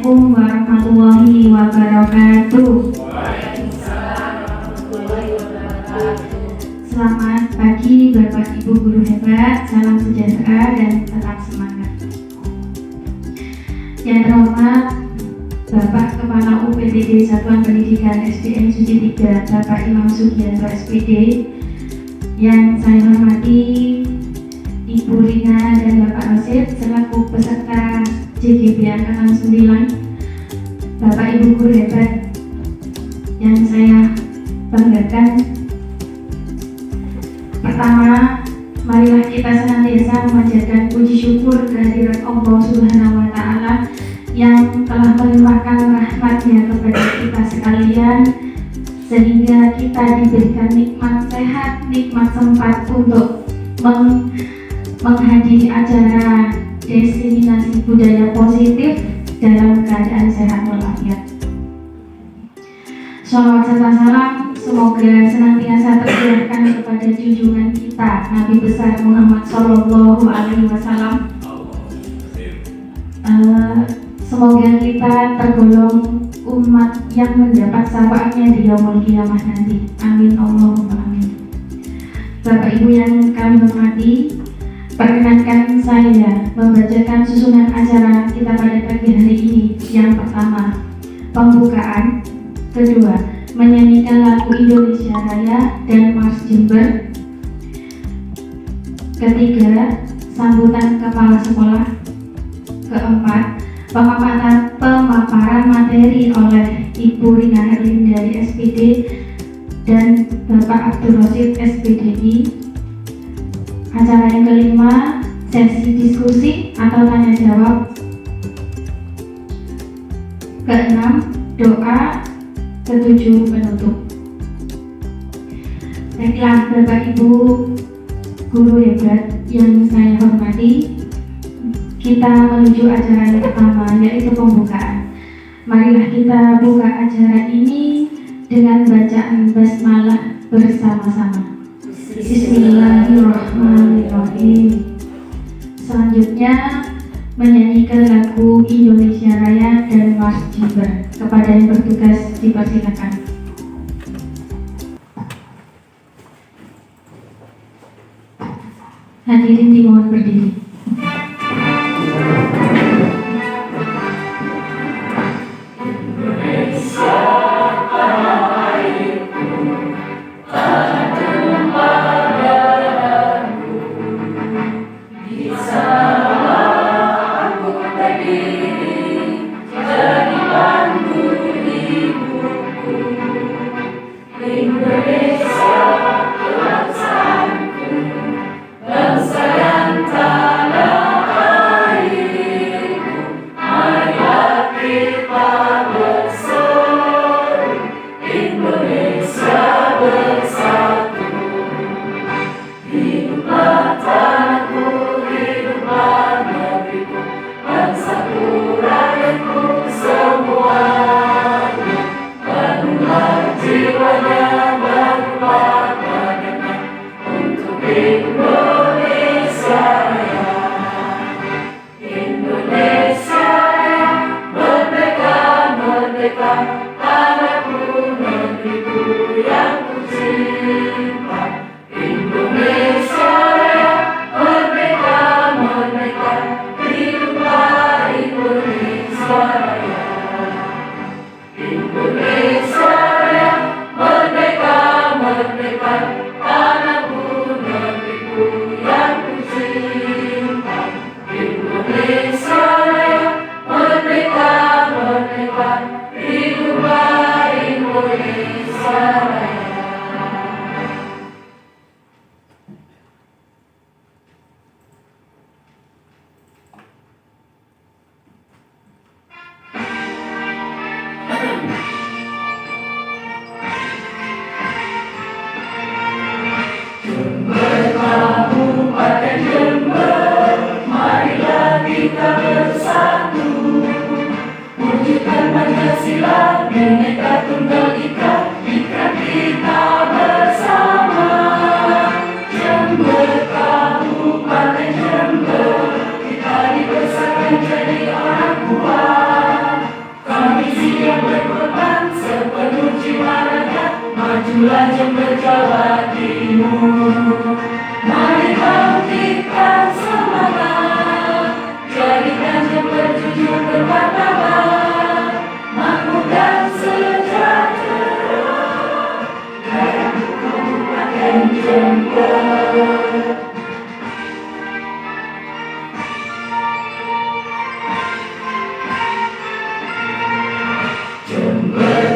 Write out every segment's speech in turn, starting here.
Assalamualaikum warahmatullahi wabarakatuh. Selamat pagi Bapak Ibu guru hebat, salam sejahtera dan tetap semangat. Yang terhormat Bapak Kepala UPTD Satuan Pendidikan SDN Suci 3 Bapak Imam Sugianto SPD, yang saya hormati Ibu Rina dan Bapak Rosid selaku peserta JGB Angkatan 9, Bapak Ibu guru hebat yang saya banggakan. Pertama, marilah kita senantiasa memanjatkan puji syukur kehadirat Allah Subhanahu wa Ta'ala yang telah melimpahkan rahmat-Nya kepada kita sekalian, sehingga kita diberikan nikmat sehat, nikmat sempat untuk menghadiri acara diseminasi budaya positif dalam keadaan sehat walafiat. Shalawat serta salam semoga senantiasa tercurahkan kepada junjungan kita Nabi besar Muhammad Sallallahu Alaihi Wasallam. Semoga kita tergolong umat yang mendapat syafaatnya di yaumul qiyamah nanti. Amin Allahumma amin. Bapak Ibu yang kami hormati, perkenankan saya membacakan susunan acara kita pada pagi hari ini. Yang pertama, pembukaan. Kedua, menyanyikan lagu Indonesia Raya dan Mars Jember. Ketiga, sambutan kepala sekolah. Keempat, pemaparan materi oleh Ibu Rina Herlin dari SPD dan Bapak Abdul Rosid SPDI. Acara yang kelima, sesi diskusi atau tanya jawab. Keenam, doa. Ketujuh, penutup. Baiklah Bapak Ibu guru hebat yang saya hormati, kita menuju acara yang pertama, yaitu pembukaan. Marilah kita buka acara ini dengan bacaan basmalah bersama-sama. Bismillahirrahmanirrahim. Selanjutnya menyanyikan lagu Indonesia Raya dan Mars Jember. Kepada yang bertugas dipersilakan. Hadirin dimohon berdiri. majulah Jember Jawa Timur. Mari bangkitkan semangat, jadikan Jember jujur bermartabat, makmur dan sejahtera, daerah Kabupaten Jember.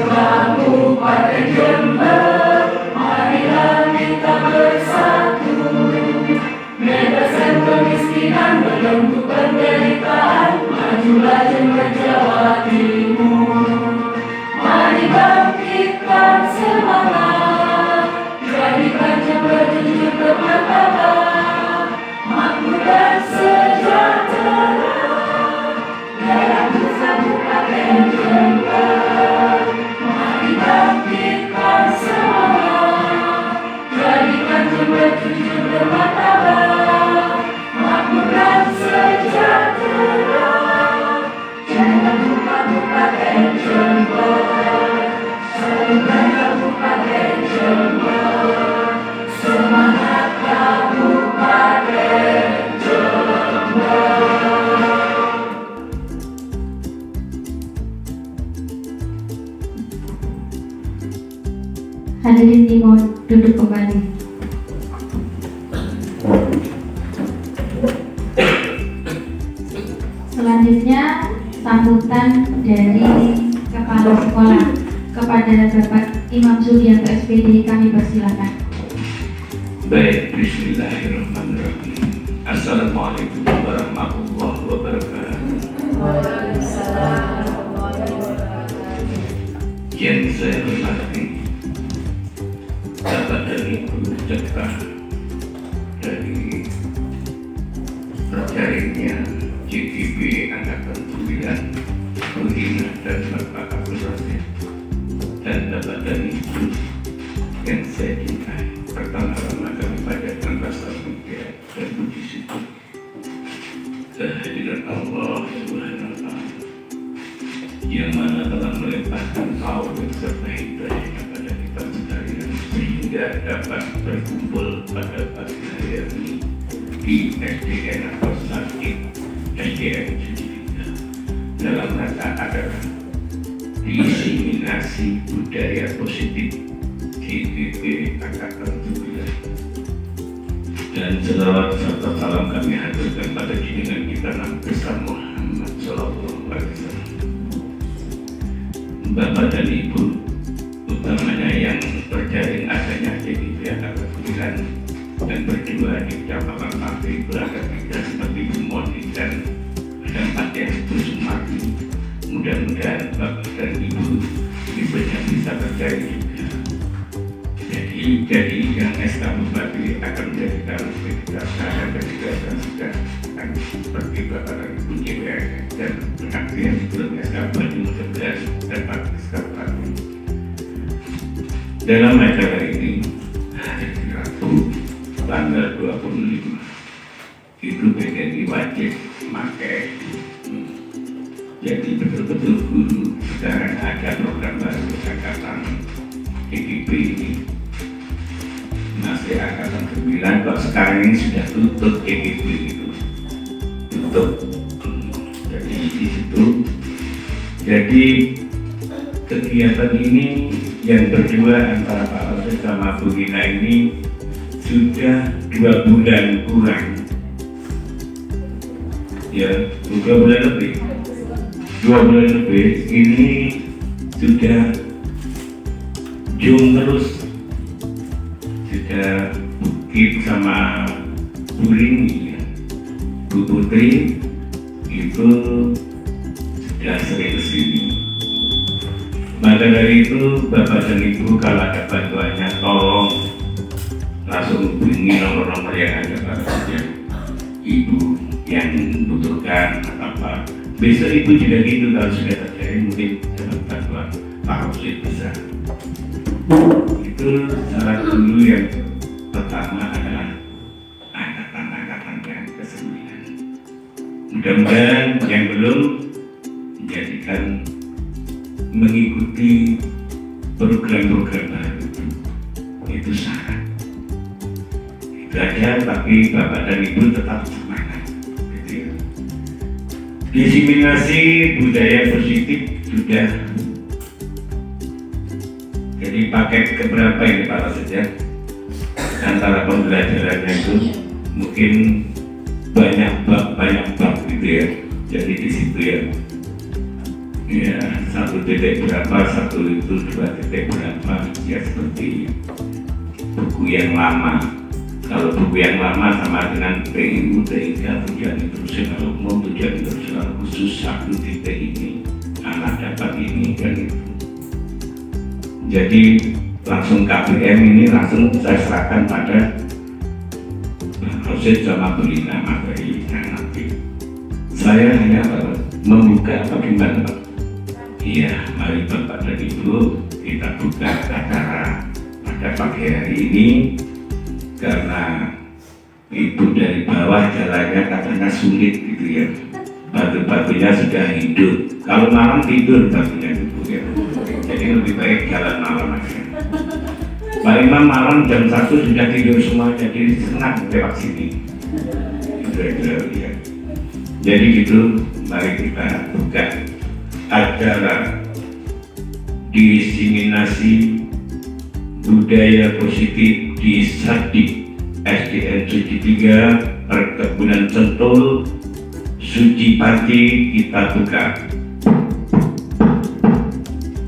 Kabupaten Jember, marilah kita bersatu, bebaskan kemiskinan, belenggu penderitaan, majulah Jember Jawa Timur. Mari bangkitkan semangat, jadikan Jember jujur bermartabat, makmur dan sejahtera, daerah Kabupaten Jember. Bangkitkan semangat, jadikan Jember jujur bermartabat, makmur dan sejahtera, daerah Kabupaten Jember, semangat Kabupaten Jember, semangat Kabupaten Jember. Hadirin Timur, duduk kembali. Selanjutnya, sambutan dari Kepala Sekolah kepada Bapak Imam Sugianto SPD, kami persilakan. Baik, bismillahirrahmanirrahim. Assalamualaikum warahmatullahi wabarakatuh. Waalaikumsalam warahmatullahi wabarakatuh. Yang saya hormati Bapak dan Ibu Cekah dari terjaringnya GGB Angkatan 9, Bu Ina dan Bapak Abdul Rasid, dan Bapak dan Ibu yang saya cintai. Pertama-tama kami panjatkan rasa mulia dan puji syukur kehadiran Allah Subhanahu wa Ta'ala yang mana telah melimpahkan taufik serta hidayahnya pada kita sekalian sehingga dapat berkumpul pada pagi hari ini di SDN atau Sakit SDN Judika dalam rangka adalah diseminasi budaya positif GGB Angkatan 9. Dan selawat serta salam kami haturkan pada junjungan kita Nabi besar Muhammad Sallallahu Alaihi Wasallam. Bapak dan Ibu, utamanya yang terjaring adanya GGB Angkatan 9 dan berdua di Kecamatan Pati, Belakang Tiga seperti Moni dan Tempat yang Sumati. Mudah-mudahan Bapak dan Ibu banyak bisa terjadi juga. Jadi yang SK Bupati akan menjadikan kita dan juga sudah seperti Bapak dan Ibu JPR dan pengaksian sebelum SK Bupati mudah-mudahan dapat SK Bupati. Dalam acara ini hari Rabu tanggal 25 itu PTNI wajib memakai. Jadi betul-betul guru sekarang ada program baru angkatan GGB ini masih angkatan 9, kok sekarang ini sudah tutup GGB itu tutup. Jadi di situ jadi kegiatan ini yang berdua antara Pak Rasid sama Bu Gina ini sudah 2 bulan kurang ya, 2 bulan lebih 2 bulan lebih ini sudah jung terus, sudah Bukit sama Bu Rini ya. Bu Putri itu sudah sering kesini. Maka dari itu Bapak dan Ibu kalau ada bantuannya tolong langsung hubungi nomor-nomor yang ada pada saja Ibu yang membutuhkan apa. Besok Ibu juga gitu, kalau sudah terjadi mungkin dapat bantuan Pak Rasid bisa. Itu syarat dulu yang pertama adalah angkatan-angkatan yang ke-9. Mudah-mudahan yang belum menjadikan mengikuti program-program baru itu syarat. Itu aja, tapi Bapak dan Ibu tetap semangat. Gitu ya. Diseminasi budaya positif sudah. Jadi paket keberapa ini Pak saja? Antara pembelajarannya itu mungkin banyak bab gitu ya. Jadi di situ ya. Ya, 1 titik berapa, 1 itu 2 titik berapa, ya seperti buku yang lama. Kalau buku yang lama sama dengan PIU, TIK, tujuan internasional umum, tujuan internasional khusus, 1 titik ini, anak dapat ini, dan itu. Jadi langsung KBM ini langsung saya serahkan pada proses sama beli nama dari nanti. Saya hanya membuka apa gimana Pak? Iya, mari Bapak dan Ibu kita buka acara pada pagi hari ini karena Ibu dari bawah jalannya katanya sulit gitu ya. Batu-batunya sudah hidup. Kalau malam tidur batunya Ibu ya. Jadi lebih baik jalan malam aja. Pak Imam malam jam 1 sudah tidur semua, jadi senang lewat sini. Ya. Jadi gitu, mari kita buka acara diseminasi budaya positif di Sadik SDN Suci 3 Perkebunan Sentul Suci Pati, kita buka.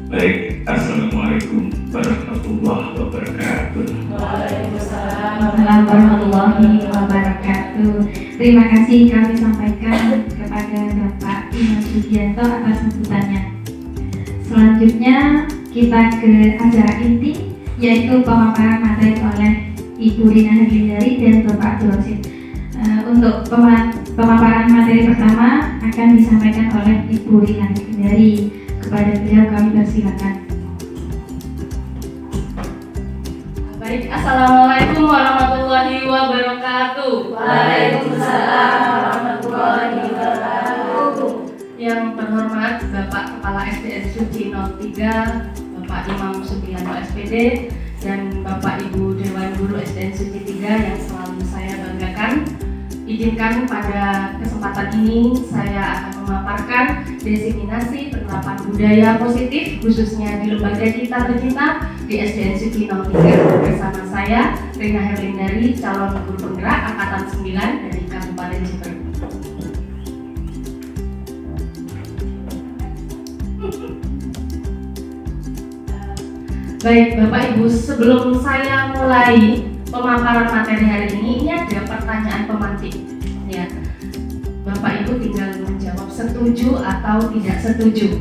Baik, Assalamualaikum warahmatullahi wabarakatuh. Waalaikumsalam warahmatullahi wabarakatuh. Terima kasih kami sampaikan kepada Bapak Imam Sugianto atas sambutannya. Selanjutnya kita ke acara inti, yaitu pemaparan materi oleh Ibu Rina Herlindari dan Bapak Abdul Rosid. Untuk pemaparan materi pertama akan disampaikan oleh Ibu Rina Herlindari. Kepada beliau kami persilakan. Baik, Assalamualaikum warahmatullahi wabarakatuh. Waalaikumsalam warahmatullahi wabarakatuh. Yang terhormat Bapak Kepala SDN Suci 03, Bapak Imam Sugianto SPD, dan Bapak Ibu Dewan Guru SDN Suci 3 yang selalu saya banggakan. Izinkan pada kesempatan ini saya akan memaparkan diseminasi penerapan budaya positif khususnya di lembaga kita tercinta di SDN Suci 03 bersama saya Rina Herlindari, calon guru penggerak angkatan 9 dari Kabupaten Jember. Baik Bapak Ibu, sebelum saya mulai pemaparan materi hari ini ada pertanyaan pemantik ya. Bapak Ibu tinggal menjawab setuju atau tidak setuju.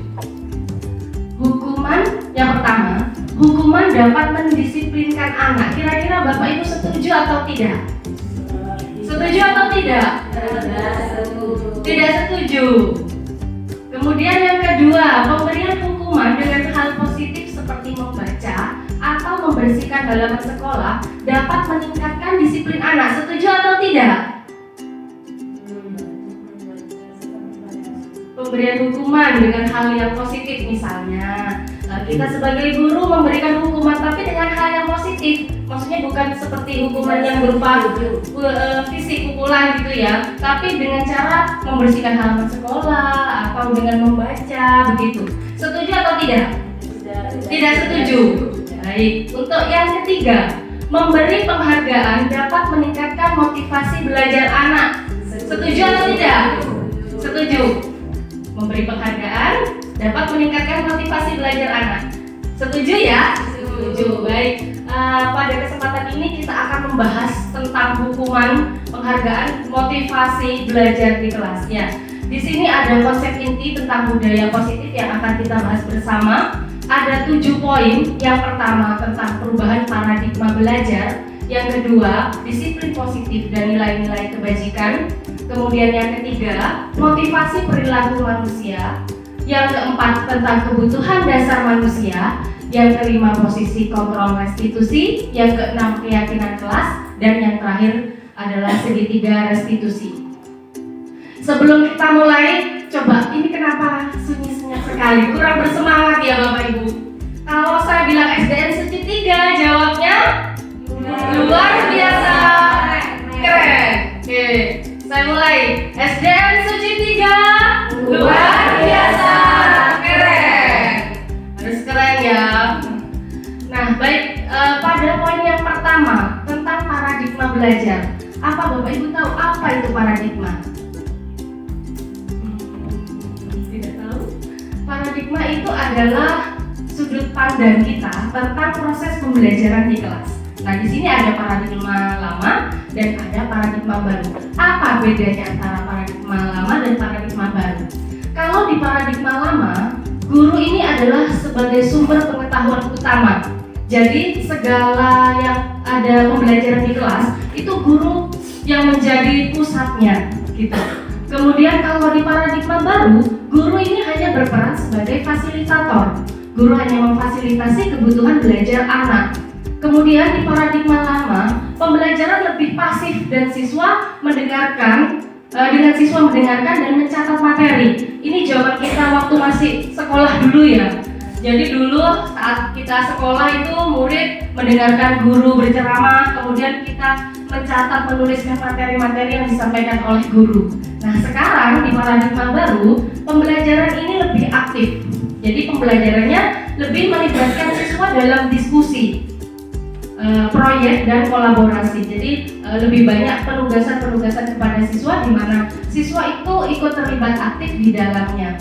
Hukuman yang pertama, hukuman dapat mendisiplinkan anak. Kira-kira Bapak Ibu setuju atau tidak? Setuju atau tidak? Tidak setuju. Kemudian yang kedua, pemberian hukuman dengan hal positif seperti membaca atau membersihkan halaman sekolah dapat meningkatkan disiplin anak. Setuju atau tidak? Pemberian hukuman dengan hal yang positif, misalnya kita sebagai guru memberikan hukuman tapi dengan hal yang positif, maksudnya bukan seperti hukuman yang berupa fisik, pukulan gitu ya, tapi dengan cara membersihkan halaman sekolah atau dengan membaca begitu. Setuju atau tidak? Tidak setuju. Baik, untuk yang ketiga, memberi penghargaan dapat meningkatkan motivasi belajar anak. Setuju atau tidak? Setuju. Memberi penghargaan dapat meningkatkan motivasi belajar anak. Setuju ya? Setuju. Baik, pada kesempatan ini kita akan membahas tentang hukuman, penghargaan, motivasi belajar di kelas ya. Di sini ada konsep inti tentang budaya positif yang akan kita bahas bersama. Ada 7 poin. Yang pertama tentang perubahan paradigma belajar. Yang kedua, disiplin positif dan nilai-nilai kebajikan. Kemudian yang ketiga, motivasi perilaku manusia. Yang keempat, tentang kebutuhan dasar manusia. Yang kelima, posisi kontrol restitusi. Yang keenam, keyakinan kelas. Dan yang terakhir adalah segitiga restitusi. Sebelum kita mulai, coba ini kenapa sunyi-sunyi sekali? Kurang bersemangat ya Bapak Ibu? Kalau saya bilang SDN Suci 3, jawabnya Luar biasa keren. Oke, saya mulai. SDN Suci 3 luar biasa keren. Harus keren ya. Nah, baik, pada poin yang pertama tentang paradigma belajar. Apa Bapak Ibu tahu apa itu paradigma? Tidak tahu. Paradigma itu adalah sudut pandang kita tentang proses pembelajaran di kelas. Nah, di sini ada paradigma lama dan ada paradigma baru. Apa bedanya antara paradigma lama dan paradigma baru? Kalau di paradigma lama, guru ini adalah sebagai sumber pengetahuan utama. Jadi segala yang ada pembelajaran di kelas itu guru yang menjadi pusatnya, gitu. Kemudian kalau di paradigma baru, guru ini hanya berperan sebagai fasilitator. Guru hanya memfasilitasi kebutuhan belajar anak. Kemudian di paradigma lama, pembelajaran lebih pasif dan siswa mendengarkan, dan mencatat materi. Ini jawaban kita waktu masih sekolah dulu ya. Jadi dulu saat kita sekolah itu murid mendengarkan guru berceramah, kemudian kita mencatat, menuliskan materi-materi yang disampaikan oleh guru. Nah, sekarang di paradigma baru, pembelajaran ini lebih aktif. Jadi pembelajarannya lebih melibatkan siswa dalam diskusi, proyek dan kolaborasi. Jadi lebih banyak penugasan-penugasan kepada siswa di mana siswa itu ikut terlibat aktif di dalamnya.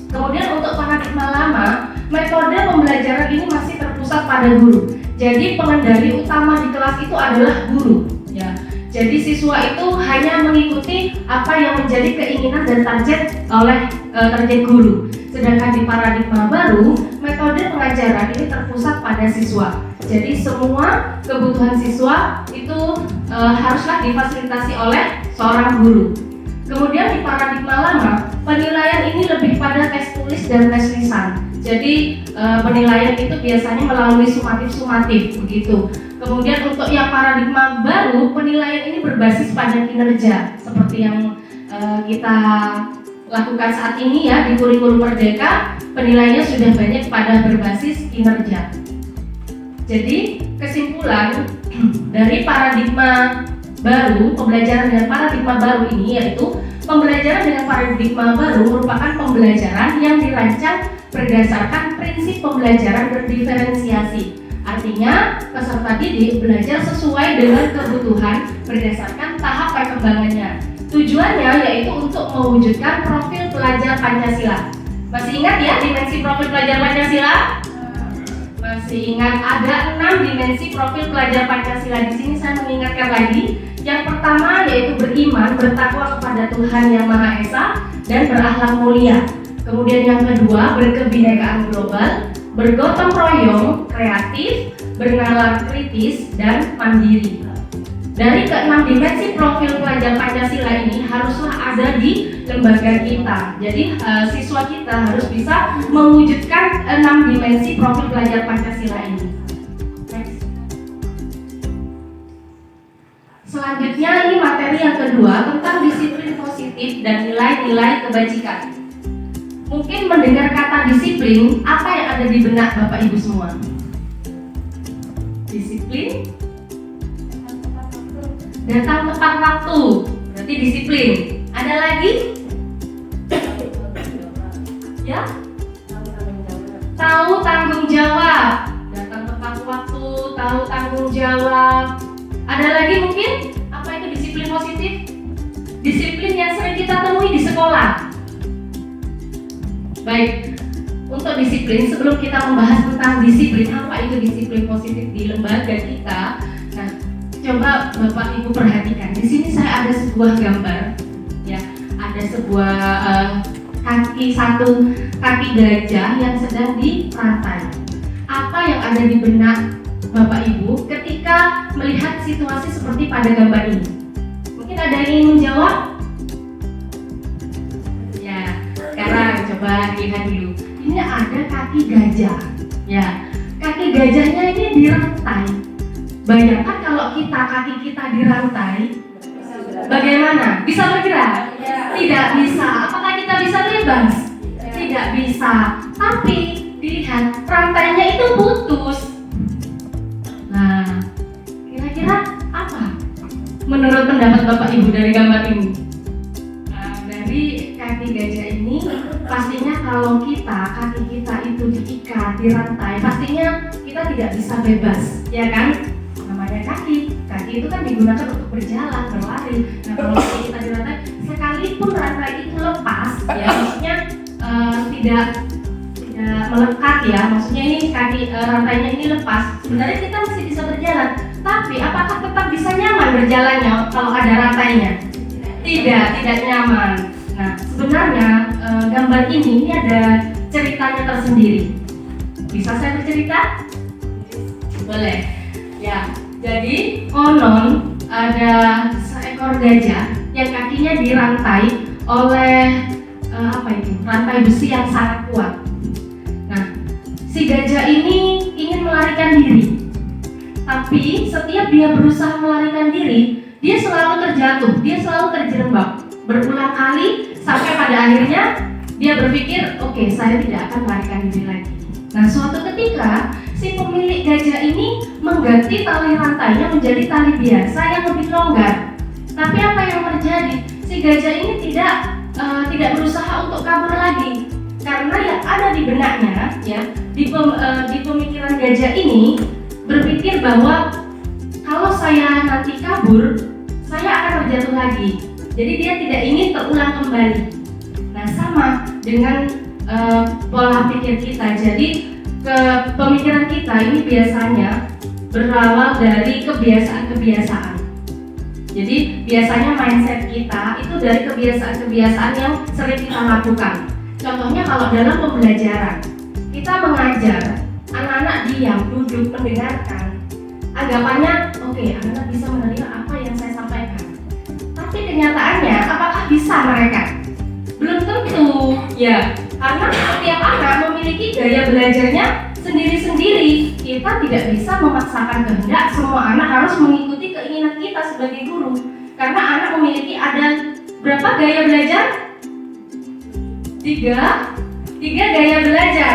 Kemudian untuk paradigma lama, metode pembelajaran ini masih terpusat pada guru. Jadi pengendali utama di kelas itu adalah guru, ya. Jadi siswa itu hanya mengikuti apa yang menjadi keinginan dan target guru. Sedangkan di paradigma baru, metode pengajaran ini terpusat pada siswa. Jadi semua kebutuhan siswa itu haruslah difasilitasi oleh seorang guru. Kemudian di paradigma lama, penilaian ini lebih pada tes tulis dan tes lisan. Jadi penilaian itu biasanya melalui sumatif begitu. Kemudian untuk yang paradigma baru, penilaian ini berbasis pada kinerja seperti yang kita lakukan saat ini ya di kurikulum Merdeka. Penilaiannya sudah banyak pada berbasis kinerja. Jadi kesimpulan dari paradigma baru, pembelajaran dengan paradigma baru ini yaitu pembelajaran dengan paradigma baru merupakan pembelajaran yang dirancang berdasarkan prinsip pembelajaran berdiferensiasi. Artinya peserta didik belajar sesuai dengan kebutuhan berdasarkan tahap perkembangannya. Tujuannya yaitu untuk mewujudkan profil pelajar Pancasila. Masih ingat ya dimensi profil pelajar Pancasila? Masih ingat ada 6 dimensi profil pelajar Pancasila. Di sini saya mengingatkan lagi. Yang pertama yaitu beriman, bertakwa kepada Tuhan Yang Maha Esa dan berakhlak mulia. Kemudian yang kedua berkebinekaan global, bergotong royong, kreatif, bernalar kritis dan mandiri. Dari ke-6 dimensi profil pelajar Pancasila ini haruslah ada di lembaga kita. Jadi siswa kita harus bisa mewujudkan 6 dimensi profil pelajar Pancasila ini. Next. Selanjutnya ini materi yang kedua tentang disiplin positif dan nilai-nilai kebajikan. Mungkin mendengar kata disiplin, apa yang ada di benak Bapak Ibu semua? Disiplin, datang tepat waktu, berarti disiplin. Ada lagi? Ya? Tahu tanggung jawab, datang tepat waktu, tahu tanggung jawab. Ada lagi mungkin? Apa itu disiplin positif? Disiplin yang sering kita temui di sekolah. Baik, untuk disiplin, sebelum kita membahas tentang disiplin, apa itu disiplin positif di lembaga kita, nah, coba Bapak Ibu perhatikan. Di sini saya ada sebuah gambar, ya, ada sebuah kaki gajah yang sedang dirantai. Apa yang ada di benak Bapak Ibu ketika melihat situasi seperti pada gambar ini? Mungkin ada yang ingin menjawab? Ya, sekarang coba lihat dulu. Ini ada kaki gajah, ya. Kaki gajahnya ini dirantai. Bayangkan kalau kaki kita dirantai, bagaimana? Bisa bergerak? Tidak bisa. Apakah kita bisa bebas? Tidak bisa. Tapi dilihat rantainya itu putus. Nah, kira-kira menurut pendapat Bapak Ibu dari gambar ini? Dari kaki gajah ini, pastinya kalau kaki kita itu diikat, dirantai, pastinya kita tidak bisa bebas, ya kan? Namanya kaki itu kan digunakan untuk berjalan, berlari. Nah, kalau kaki kita dirantai, sekalipun rantai itu lepas, ya maksudnya tidak melekat ya, maksudnya ini kaki rantainya ini lepas, sebenarnya kita masih bisa berjalan. Tapi apakah tetap bisa nyaman berjalannya kalau ada rantainya? Tidak nyaman. Nah, sebenarnya gambar ini ada ceritanya tersendiri. Bisa saya bercerita? Boleh. Ya, jadi konon ada seekor gajah yang kakinya dirantai oleh rantai besi yang sangat kuat. Nah, si gajah ini ingin melarikan diri. Tapi setiap dia berusaha melarikan diri, dia selalu terjatuh, dia selalu terjerembab. Berulang kali sampai pada akhirnya dia berpikir, oke, saya tidak akan melarikan diri lagi. Nah, suatu ketika si pemilik gajah ini mengganti tali rantainya menjadi tali biasa yang lebih longgar. Tapi apa yang terjadi? Si gajah ini tidak berusaha untuk kabur lagi, karena yang ada di benaknya, ya, di pemikiran gajah ini berpikir bahwa kalau saya nanti kabur, saya akan terjatuh lagi. Jadi dia tidak ingin terulang kembali. Nah, sama dengan pola pikir kita. Jadi pemikiran kita ini biasanya berawal dari kebiasaan-kebiasaan. Jadi biasanya mindset kita itu dari kebiasaan-kebiasaan yang sering kita lakukan. Contohnya kalau dalam pembelajaran, kita mengajar anak-anak diam, duduk, mendengarkan. Anggapannya, oke, anak-anak bisa menerima apa yang saya sampaikan. Tapi kenyataannya, apakah bisa mereka? Belum tentu, ya. Karena setiap anak memiliki gaya belajarnya sendiri-sendiri. Kita tidak bisa memaksakan kehendak semua anak harus mengikuti keinginan kita sebagai guru. Karena anak memiliki ada berapa gaya belajar? Tiga gaya belajar.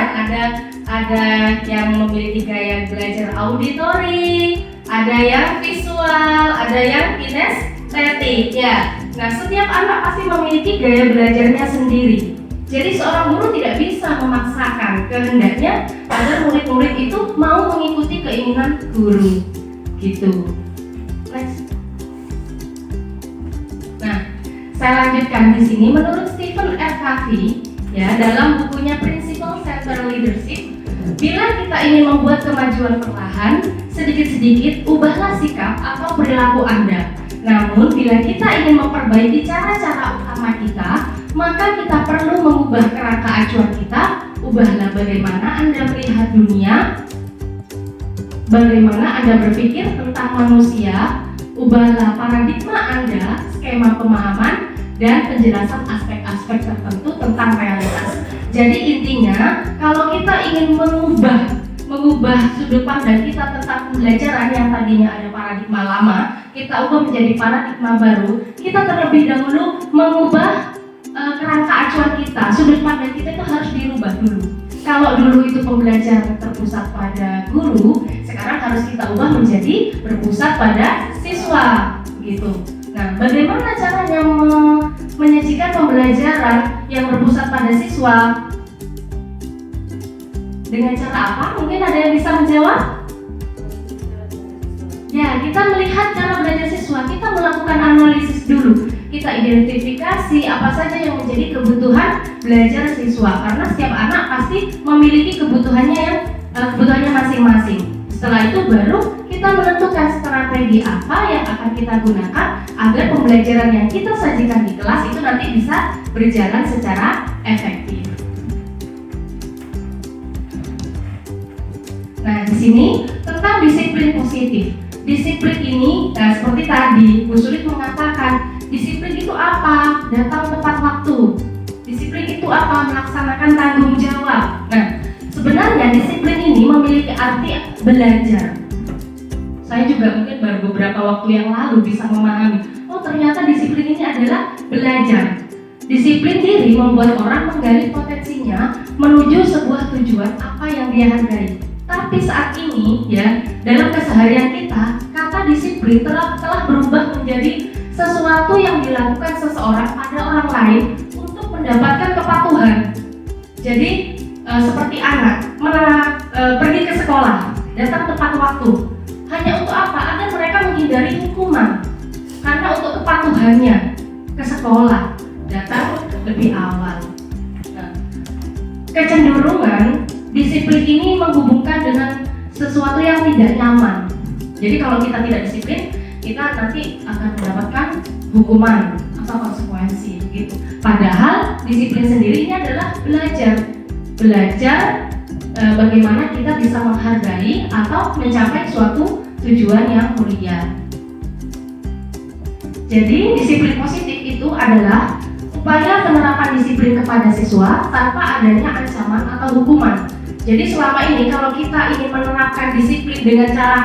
Ada yang memiliki gaya belajar auditory, ada yang visual, ada yang kinestetik, ya. Nah, setiap anak pasti memiliki gaya belajarnya sendiri. Jadi seorang guru tidak bisa memaksakan kehendaknya agar murid-murid itu mau mengikuti keinginan guru, gitu. Next. Nah, saya lanjutkan di sini. Menurut Stephen R. Covey, ya, dalam bukunya Principle Center Leadership, bila kita ingin membuat kemajuan perlahan, sedikit-sedikit ubahlah sikap atau perilaku Anda. Namun, bila kita ingin memperbaiki cara-cara utama kita, maka kita perlu mengubah kerangka acuan kita. Ubahlah bagaimana Anda melihat dunia, bagaimana Anda berpikir tentang manusia. Ubahlah paradigma Anda, skema pemahaman, dan penjelasan aspek-aspek tertentu tentang realitas. Jadi intinya, kalau kita ingin mengubah sudut pandang kita tentang pembelajaran yang tadinya ada paradigma lama, kita ubah menjadi paradigma baru. Kita terlebih dahulu mengubah kerangka acuan kita. Sudut pandang kita itu harus dirubah dulu. Kalau dulu itu pembelajaran terpusat pada guru, sekarang harus kita ubah menjadi berpusat pada siswa, gitu. Nah, bagaimana caranya menyajikan pembelajaran yang berpusat pada siswa? Dengan cara apa? Mungkin ada yang bisa menjawab? Ya, kita melihat cara belajar siswa, kita melakukan analisis dulu. Kita identifikasi apa saja yang menjadi kebutuhan belajar siswa, karena setiap anak pasti memiliki kebutuhannya masing-masing. Setelah itu baru kita menentukan strategi apa yang akan kita gunakan agar pembelajaran yang kita sajikan di kelas itu nanti bisa berjalan secara efektif. Nah, di sini tentang disiplin positif. Disiplin ini, seperti tadi, Bu Sulit mengatakan, disiplin itu apa? Datang tepat waktu. Disiplin itu apa? Melaksanakan tanggung jawab. Nah, sebenarnya disiplin ini memiliki arti belajar. Saya juga mungkin baru beberapa waktu yang lalu bisa memahami, oh ternyata disiplin ini adalah belajar. Disiplin diri membuat orang menggali potensinya menuju sebuah tujuan apa yang dia hargai. Tapi saat ini, ya, dalam keseharian kita, kata disiplin telah berubah menjadi sesuatu yang dilakukan seseorang pada orang lain untuk mendapatkan kepatuhan. Jadi seperti anak pergi ke sekolah, datang tepat waktu. Hanya untuk apa? Agar mereka menghindari hukuman. Karena untuk kepatuhannya ke sekolah, datang lebih awal. Nah, kecenderungan disiplin ini menghubungkan dengan sesuatu yang tidak nyaman. Jadi kalau kita tidak disiplin, kita nanti akan mendapatkan hukuman atau konsekuensi gitu. Padahal disiplin sendiri ini adalah belajar bagaimana kita bisa menghargai atau mencapai suatu tujuan yang mulia. Jadi disiplin positif itu adalah upaya penerapan disiplin kepada siswa tanpa adanya ancaman atau hukuman. Jadi selama ini kalau kita ingin menerapkan disiplin dengan cara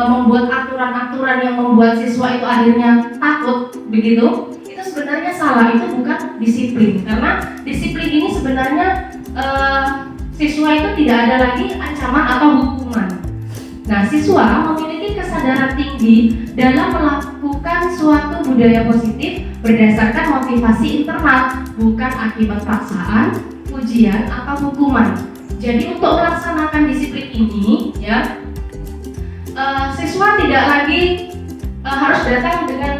membuat aturan-aturan yang membuat siswa itu akhirnya takut, begitu, itu sebenarnya salah, itu bukan disiplin. Karena disiplin ini sebenarnya siswa itu tidak ada lagi ancaman atau hukuman. Nah, siswa memiliki kesadaran tinggi dalam melakukan suatu budaya positif berdasarkan motivasi internal, bukan akibat paksaan, ujian, atau hukuman. Jadi untuk melaksanakan disiplin ini, ya, siswa tidak lagi harus datang dengan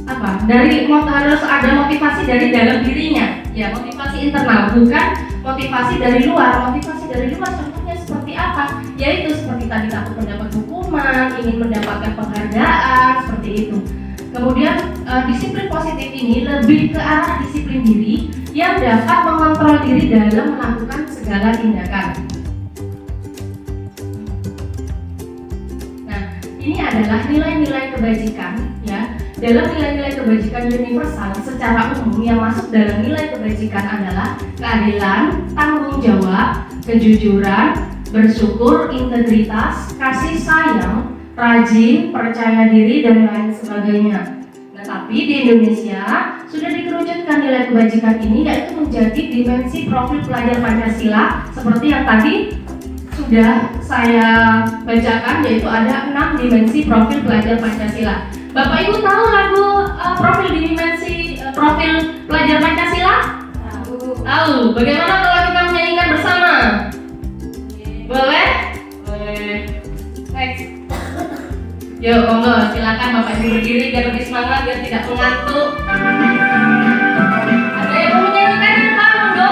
harus ada motivasi dari dalam dirinya, ya, motivasi internal, bukan motivasi dari luar. Motivasi dari luar contohnya seperti apa? Yaitu seperti tadi takut mendapat hukuman, ingin mendapatkan penghargaan, seperti itu. Kemudian disiplin positif ini lebih ke arah disiplin diri yang dapat mengontrol diri dalam melakukan segala tindakan. Nah, ini adalah nilai-nilai kebajikan, ya. Dalam nilai-nilai kebajikan universal secara umum yang masuk dalam nilai kebajikan adalah keadilan, tanggung jawab, kejujuran, bersyukur, integritas, kasih sayang, rajin, percaya diri, dan lain sebagainya. Nah, tapi di Indonesia sudah dikerucutkan nilai kebajikan ini yaitu menjadi dimensi profil pelajar Pancasila seperti yang tadi sudah saya bacakan, yaitu ada 6 dimensi profil pelajar Pancasila. Bapak Ibu tahu lagu profil pelajar Pancasila? Tahu. Bagaimana kalau kita menyanyikan bersama? Boleh? Boleh. Next. Yuk, monggo, silakan Bapak Ibu berdiri biar lebih semangat, biar tidak mengantuk. Ada yang mau menyanyikan di depan, monggo?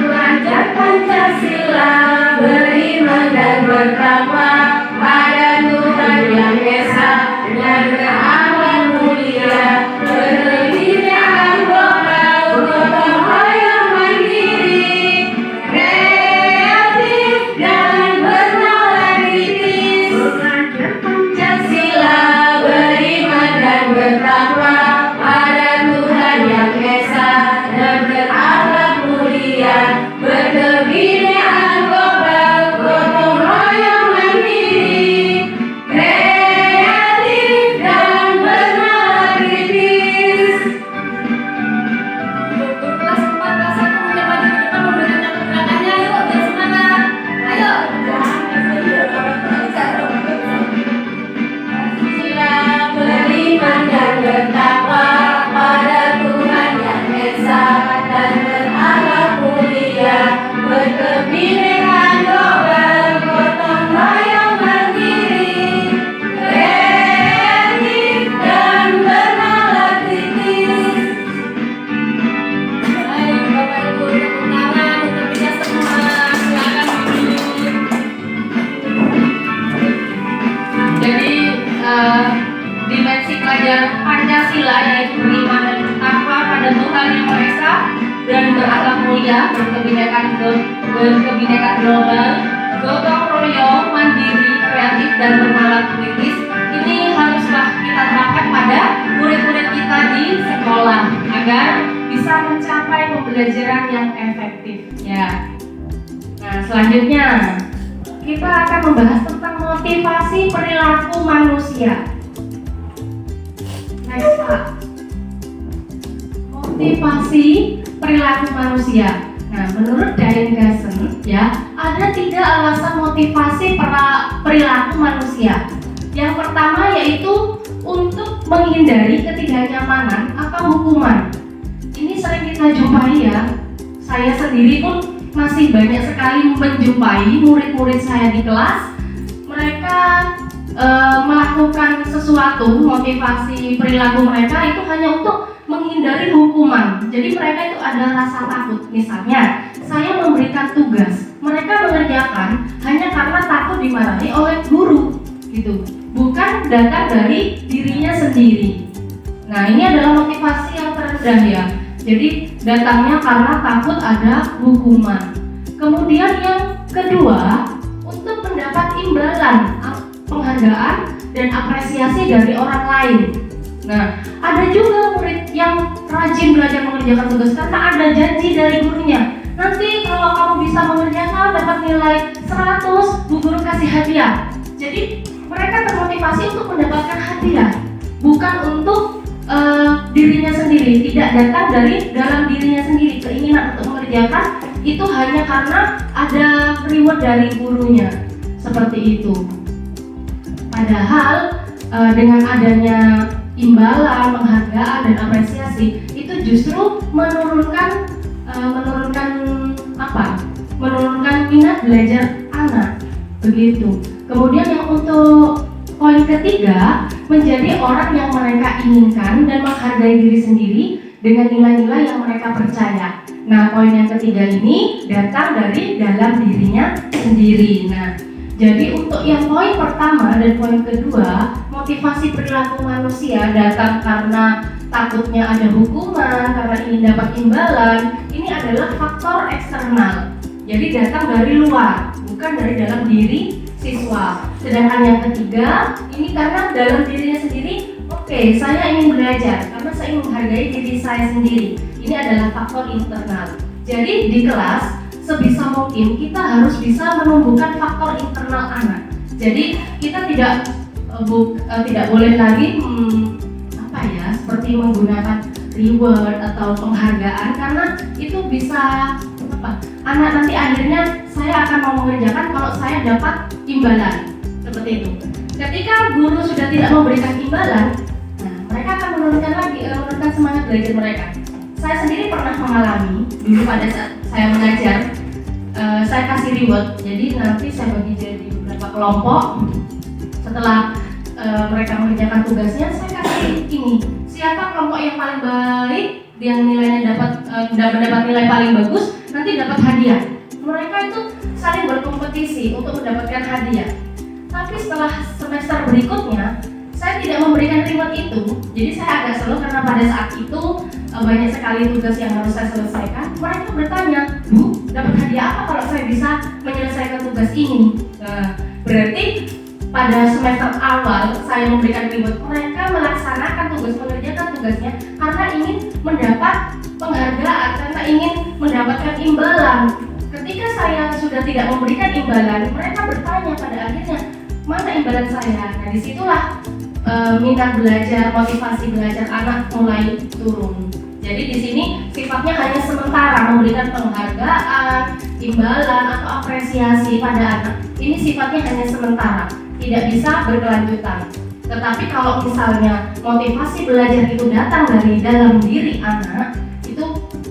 Belajar Pancasila, beriman dan bertakwa pada Tuhan Yang Esa dan berakhlak mulia, berkebudayaan global, gotong royong mandiri, kreatif dan bernalar kritis. Belajar Pancasila, beriman dan bertakwa pada Tuhan Yang Esa dan berakhlak mulia, berkebudayaan global, gotong royong mandiri, kreatif dan bernalar kritis. Kelas 4 kemudian maju ke depan memberikan gerakannya, yuk biar semangat. Ayo. Pancasila, beriman dan bertakwa pada Tuhan Yang Esa dan berakhlak mulia, berkebudayaan global, gotong royong mandiri, kreatif dan bernalar kritis. Baik, Bapak Ibu, tepuk tangan untuk kita semua. Silakan duduk. Jadi dimensi pelajar Pancasila yaitu beriman dan bertakwa pada Tuhan Yang Maha Esa dan berakhlak mulia, berkebinekaan global, gotong royong, mandiri, kreatif dan bernalar kritis. Ini haruslah kita terapkan pada murid-murid kita di sekolah agar bisa mencapai pembelajaran yang efektif. Ya. Nah, selanjutnya kita akan membahas tentang motivasi perilaku manusia. Next, Pak. Motivasi perilaku manusia. Nah, menurut Diane Gassen, ya, ada 3 alasan motivasi perilaku manusia. Yang pertama yaitu untuk menghindari ketidaknyamanan atau hukuman. Ini sering kita jumpai ya. Saya sendiri pun masih banyak sekali menjumpai murid-murid saya di kelas. Mereka melakukan sesuatu, motivasi perilaku mereka itu hanya untuk menghindari hukuman. Jadi mereka itu ada rasa takut. Misalnya, saya memberikan tugas, mereka mengerjakan hanya karena takut dimarahi oleh guru, gitu. Bukan datang dari dirinya sendiri. Nah, ini adalah motivasi yang terendah ya. Jadi datangnya karena takut ada hukuman. Kemudian yang kedua, untuk mendapat imbalan, penghargaan dan apresiasi dari orang lain. Nah, ada juga murid yang rajin belajar mengerjakan tugas karena ada janji dari gurunya. Nanti kalau kamu bisa mengerjakan dapat nilai 100, bu guru kasih hadiah. Jadi mereka termotivasi untuk mendapatkan hadiah, bukan untuk dirinya sendiri. Tidak datang dari dalam dirinya sendiri. Keinginan untuk mengerjakan itu hanya karena ada reward dari gurunya. Seperti itu. Padahal dengan adanya imbalan, penghargaan dan apresiasi itu justru menurunkan minat belajar anak, begitu. Kemudian yang untuk poin ketiga, menjadi orang yang mereka inginkan dan menghargai diri sendiri dengan nilai-nilai yang mereka percaya. Nah, poin yang ketiga ini datang dari dalam dirinya sendiri. Nah, jadi untuk yang poin pertama dan poin kedua, motivasi perilaku manusia datang karena takutnya ada hukuman, karena ingin dapat imbalan, ini adalah faktor eksternal. Jadi datang dari luar, bukan dari dalam diri siswa. Sedangkan yang ketiga, ini karena dalam dirinya sendiri, oke, saya ingin belajar karena saya ingin menghargai diri saya sendiri. Ini adalah faktor internal. Jadi di kelas sebisa mungkin kita harus bisa menumbuhkan faktor internal anak. Jadi kita tidak boleh lagi seperti menggunakan reward atau penghargaan, karena itu bisa anak nanti akhirnya saya akan mau mengerjakan kalau saya dapat imbalan, seperti itu. Ketika guru sudah tidak memberikan imbalan, nah, mereka akan menurunkan semangat belajar mereka. Saya sendiri pernah mengalami dulu pada saat saya mengajar. Saya kasih reward, jadi nanti saya bagi jadi beberapa kelompok. Setelah mereka mengerjakan tugasnya, saya kasih ini, siapa kelompok yang paling baik, yang nilainya mendapat nilai paling bagus, nanti dapat hadiah. Mereka itu saling berkompetisi untuk mendapatkan hadiah. Tapi setelah semester berikutnya, saya tidak memberikan reward itu. Jadi saya agak slow karena pada saat itu banyak sekali tugas yang harus saya selesaikan. Mereka bertanya, Bu, dapat hadiah apa kalau saya bisa menyelesaikan tugas ini? Berarti pada semester awal saya memberikan reward, mereka melaksanakan mengerjakan tugasnya karena ingin mendapat penghargaan, karena ingin mendapatkan imbalan. Ketika saya sudah tidak memberikan imbalan, mereka bertanya pada akhirnya, mana imbalan saya? Nah, disitulah minat belajar, motivasi belajar anak mulai turun. Jadi di sini sifatnya hanya sementara, memberikan penghargaan, imbalan atau apresiasi pada anak. Ini sifatnya hanya sementara, tidak bisa berkelanjutan. Tetapi kalau misalnya motivasi belajar itu datang dari dalam diri anak, itu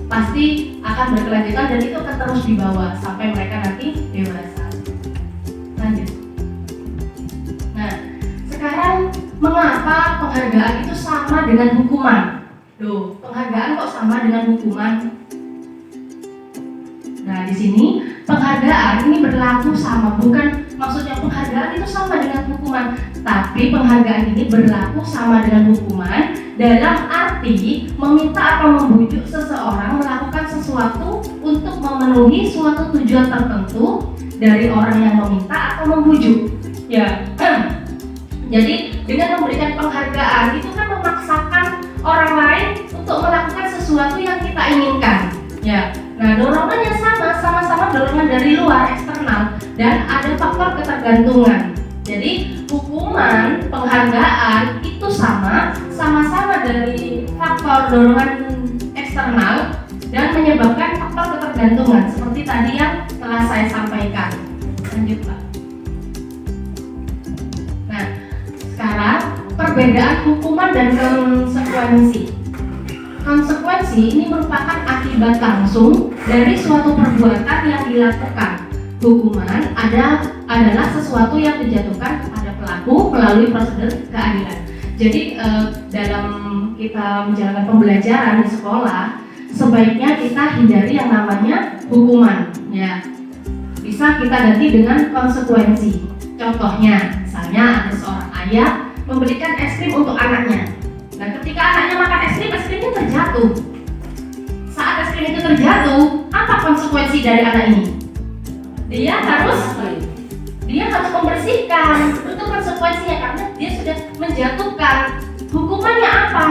pasti akan berkelanjutan dan itu akan terus dibawa sampai mereka nanti dewasa. Lanjut. Nah, sekarang mengapa penghargaan itu sama dengan hukuman? Loh, penghargaan kok sama dengan hukuman? Nah, di sini penghargaan ini berlaku sama, bukan maksudnya penghargaan itu sama dengan hukuman, tapi penghargaan ini berlaku sama dengan hukuman dalam arti meminta atau membujuk seseorang melakukan sesuatu untuk memenuhi suatu tujuan tertentu dari orang yang meminta atau membujuk. Ya, jadi dengan memberikan penghargaan itu kan memaksakan orang lain untuk melakukan sesuatu yang kita inginkan. Ya, nah dorongannya sama-sama dorongan dari luar eksternal dan ada faktor ketergantungan. Jadi hukuman, penghargaan itu sama-sama dari faktor dorongan eksternal dan menyebabkan faktor ketergantungan ketergantungan seperti tadi yang telah saya sampaikan. Lanjut Pak. Nah, sekarang perbedaan hukuman dan konsekuensi. Konsekuensi ini merupakan akibat langsung dari suatu perbuatan yang dilakukan. Hukuman adalah sesuatu yang dijatuhkan kepada pelaku melalui prosedur keadilan. Jadi dalam kita menjalankan pembelajaran di sekolah, sebaiknya kita hindari yang namanya hukuman. Ya, bisa kita ganti dengan konsekuensi. Contohnya, misalnya ada seorang ayah memberikan es krim untuk anaknya. Dan ketika anaknya makan es krim, es krimnya terjatuh. Saat es krim itu terjatuh, apa konsekuensi dari anak ini? Dia harus membersihkan. Itu konsekuensinya karena dia sudah menjatuhkan. Hukumannya apa?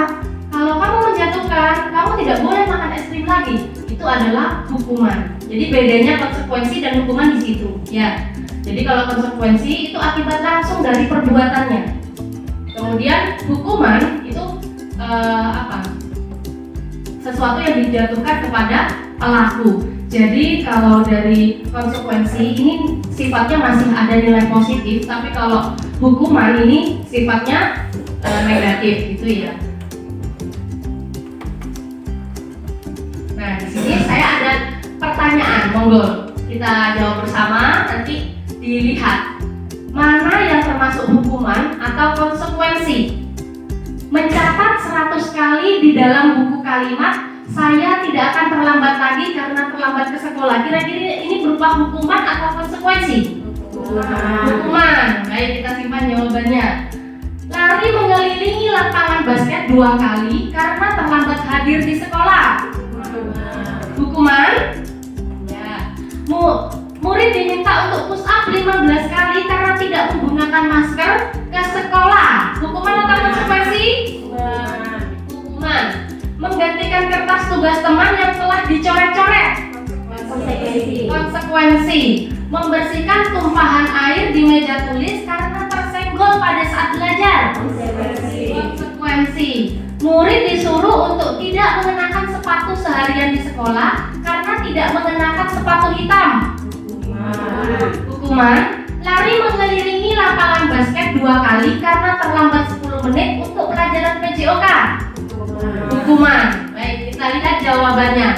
Kalau kamu menjatuhkan, kamu tidak boleh makan es krim lagi. Itu adalah hukuman. Jadi bedanya konsekuensi dan hukuman di situ. Ya. Jadi kalau konsekuensi itu akibat langsung dari perbuatannya. Kemudian hukuman itu sesuatu yang dijatuhkan kepada pelaku. Jadi kalau dari konsekuensi ini sifatnya masih ada nilai positif, tapi kalau hukuman ini sifatnya negatif gitu ya. Nah, di sini saya ada pertanyaan, monggo kita jawab bersama, nanti dilihat mana yang termasuk hukuman atau konsekuensi. Mencatat 100 kali di dalam buku kalimat saya tidak akan terlambat lagi karena terlambat ke sekolah. Kira-kira ini berupa hukuman atau konsekuensi? Hukuman. Baik, kita simpan jawabannya. Lari mengelilingi lapangan basket 2 kali karena terlambat hadir di sekolah. Hukuman? Ya. Murid diminta untuk push up 15 kali karena tidak menggunakan masker ke sekolah. Hukuman atau konsekuensi? Hukuman. Menggantikan kertas tugas teman yang telah dicoret-coret. Konsekuensi. Membersihkan tumpahan air di meja tulis karena tersenggol pada saat belajar. Konsekuensi. Murid disuruh untuk tidak mengenakan sepatu seharian di sekolah karena tidak mengenakan sepatu hitam. Hukuman. Lari mengelilingi lapangan basket 2 kali karena terlambat 10 menit untuk pelajaran PJOK. Hukuman. Baik, kita lihat jawabannya.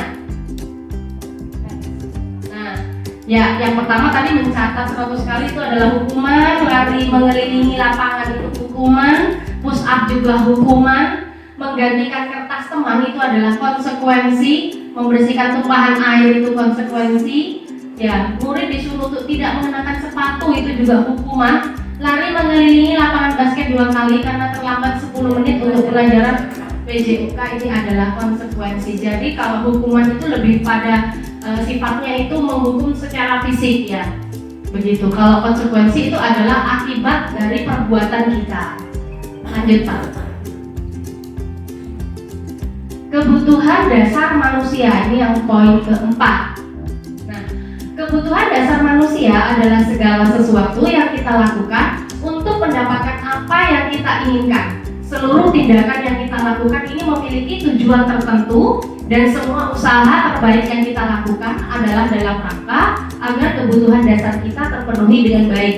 Nah, ya, yang pertama tadi mencatat 100 kali itu adalah hukuman. Lari mengelilingi lapangan itu hukuman. Push up juga hukuman. Menggantikan kertas teman itu adalah konsekuensi. Membersihkan tumpahan air itu konsekuensi. Ya, murid disuruh untuk tidak mengenakan sepatu itu juga hukuman. Lari mengelilingi lapangan basket 2 kali karena terlambat 10 menit untuk pelajaran PJOK ini adalah konsekuensi. Jadi kalau hukuman itu lebih pada sifatnya itu menghukum secara fisik ya. Begitu. Kalau konsekuensi itu adalah akibat dari perbuatan kita. Lanjut Pak. Kebutuhan dasar manusia, ini yang poin keempat. Nah, kebutuhan dasar manusia adalah segala sesuatu yang kita lakukan untuk mendapatkan apa yang kita inginkan. Seluruh tindakan yang kita lakukan ini memiliki tujuan tertentu dan semua usaha terbaik yang kita lakukan adalah dalam rangka agar kebutuhan dasar kita terpenuhi dengan baik.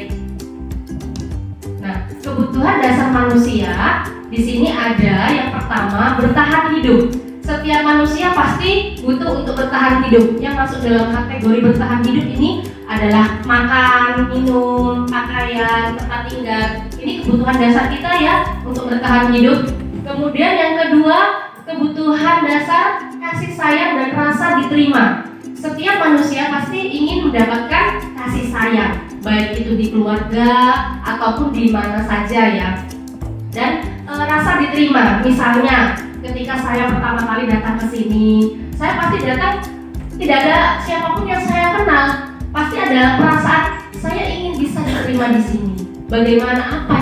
Nah, kebutuhan dasar manusia di sini ada yang pertama bertahan hidup. Setiap manusia pasti butuh untuk bertahan hidup. Yang masuk dalam kategori bertahan hidup ini adalah makan, minum, pakaian, tempat tinggal. Ini kebutuhan dasar kita ya untuk bertahan hidup. Kemudian yang kedua, kebutuhan dasar kasih sayang dan rasa diterima. Setiap manusia pasti ingin mendapatkan kasih sayang, baik itu di keluarga ataupun di mana saja ya. Dan rasa diterima, misalnya ketika saya pertama kali datang ke sini, saya pasti datang tidak ada siapapun yang saya kenal, pasti ada perasaan saya ingin bisa diterima di sini. Bagaimana apa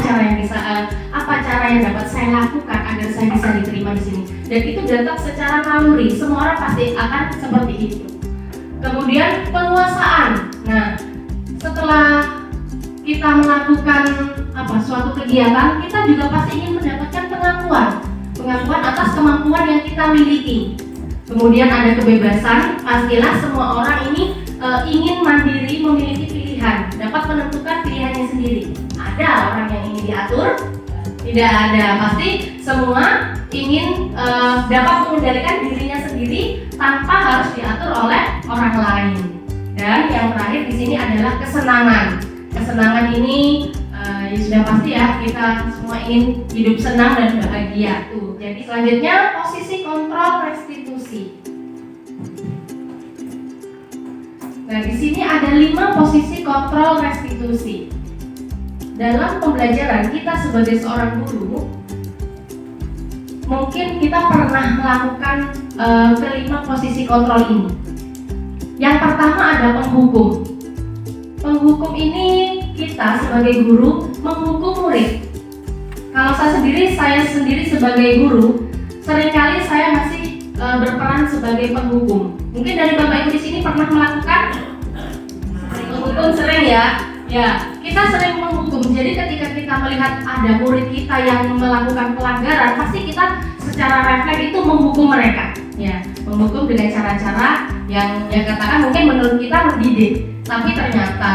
cara yang dapat saya lakukan agar saya bisa diterima di sini? Dan itu datang secara naluri, semua orang pasti akan seperti itu. Kemudian penguasaan. Nah, setelah kita melakukan suatu kegiatan, kita juga pasti ingin mendapatkan pengakuan atas kemampuan yang kita miliki. Kemudian ada kebebasan, pastilah semua orang ini ingin mandiri, memiliki pilihan, dapat menentukan pilihannya sendiri. Ada orang yang ingin diatur? Tidak ada. Pasti semua ingin dapat mengendalikan dirinya sendiri tanpa harus diatur oleh orang lain. Dan yang terakhir di sini adalah kesenangan. Kesenangan ini ya sudah pasti ya, kita semua ingin hidup senang dan bahagia. Tuh. Jadi selanjutnya posisi kontrol restitusi. Nah, di sini ada 5 posisi kontrol restitusi. Dalam pembelajaran kita sebagai seorang guru, mungkin kita pernah melakukan kelima posisi kontrol ini. Yang pertama ada penghukum. Penghukum ini kita sebagai guru menghukum murid. Kalau saya sendiri sebagai guru, seringkali saya masih berperan sebagai penghukum. Mungkin dari Bapak Ibu di sini pernah melakukan penghukum sering ya. Ya, kita sering menghukum. Jadi ketika kita melihat ada murid kita yang melakukan pelanggaran, pasti kita secara refleks itu menghukum mereka. Ya, menghukum dengan cara-cara yang katakan mungkin menurut kita mendidik, tapi ternyata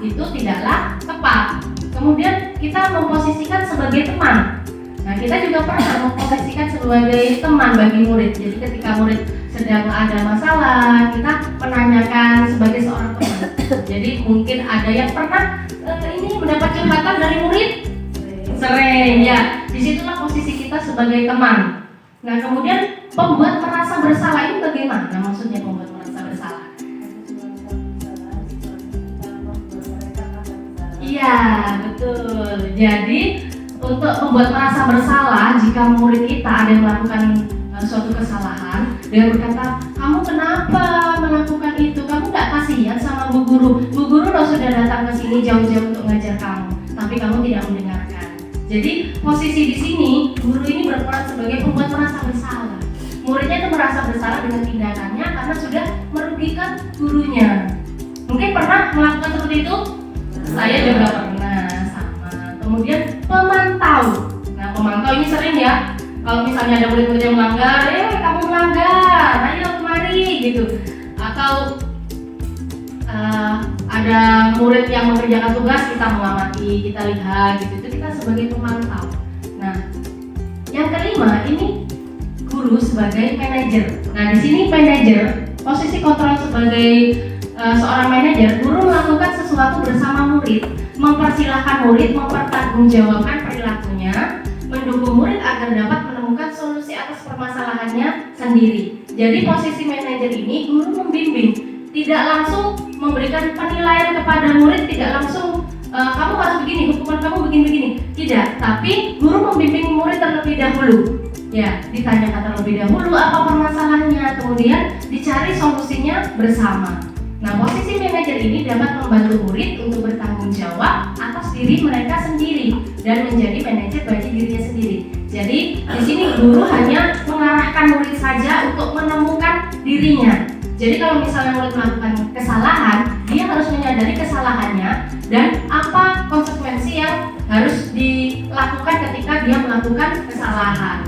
itu tidaklah tepat. Kemudian kita memposisikan sebagai teman. Nah, kita juga pernah memposisikan sebagai teman bagi murid. Jadi ketika murid sedang ada masalah, kita menanyakan sebagai seorang teman. Jadi mungkin ada yang pernah ini mendapat curhatan dari murid? Sering ya. Disitulah posisi kita sebagai teman. Nah, kemudian pembuat merasa bersalah ini bagaimana? Nah, maksudnya pembuat merasa bersalah? Iya, betul. Jadi untuk membuat merasa bersalah jika murid kita ada yang melakukan suatu kesalahan, dia berkata, kamu kenapa melakukan itu? Kamu nggak kasihan sama Bu Guru? Bu Guru loh sudah datang ke sini jauh-jauh untuk ngajar kamu, tapi kamu tidak mendengarkan. Jadi posisi di sini guru ini berperan sebagai pembuat merasa bersalah. Muridnya itu merasa bersalah dengan tindakannya karena sudah merugikan gurunya. Mungkin pernah melakukan seperti itu? Saya juga pernah sama. Kemudian pemantau. Nah, pemantau ini sering ya. Kalau misalnya ada murid-murid yang melanggar, kamu melanggar, ayo kemari gitu. Atau ada murid yang mengerjakan tugas, kita mengamati, kita lihat gitu. Itu kita sebagai pemantau. Nah, yang kelima ini guru sebagai manajer. Nah, di sini manajer, posisi kontrol sebagai seorang manajer, guru melakukan sesuatu bersama murid, mempersilahkan murid mempertanggungjawabkan perilakunya, mendukung murid agar dapat menemukan solusi atas permasalahannya sendiri. Jadi posisi manajer ini guru membimbing, tidak langsung memberikan penilaian kepada murid, tidak langsung kamu harus begini, hukuman kamu begini-begini, tidak. Tapi guru membimbing murid terlebih dahulu. Ya, ditanyakan terlebih dahulu apa permasalahannya, kemudian dicari solusinya bersama. Nah, posisi manajer ini dapat membantu murid untuk bertanggung jawab atas diri mereka sendiri dan menjadi manajer bagi dirinya sendiri. Jadi di sini guru hanya mengarahkan murid saja untuk menemukan dirinya. Jadi kalau misalnya murid melakukan kesalahan, dia harus menyadari kesalahannya dan apa konsekuensi yang harus dilakukan ketika dia melakukan kesalahan.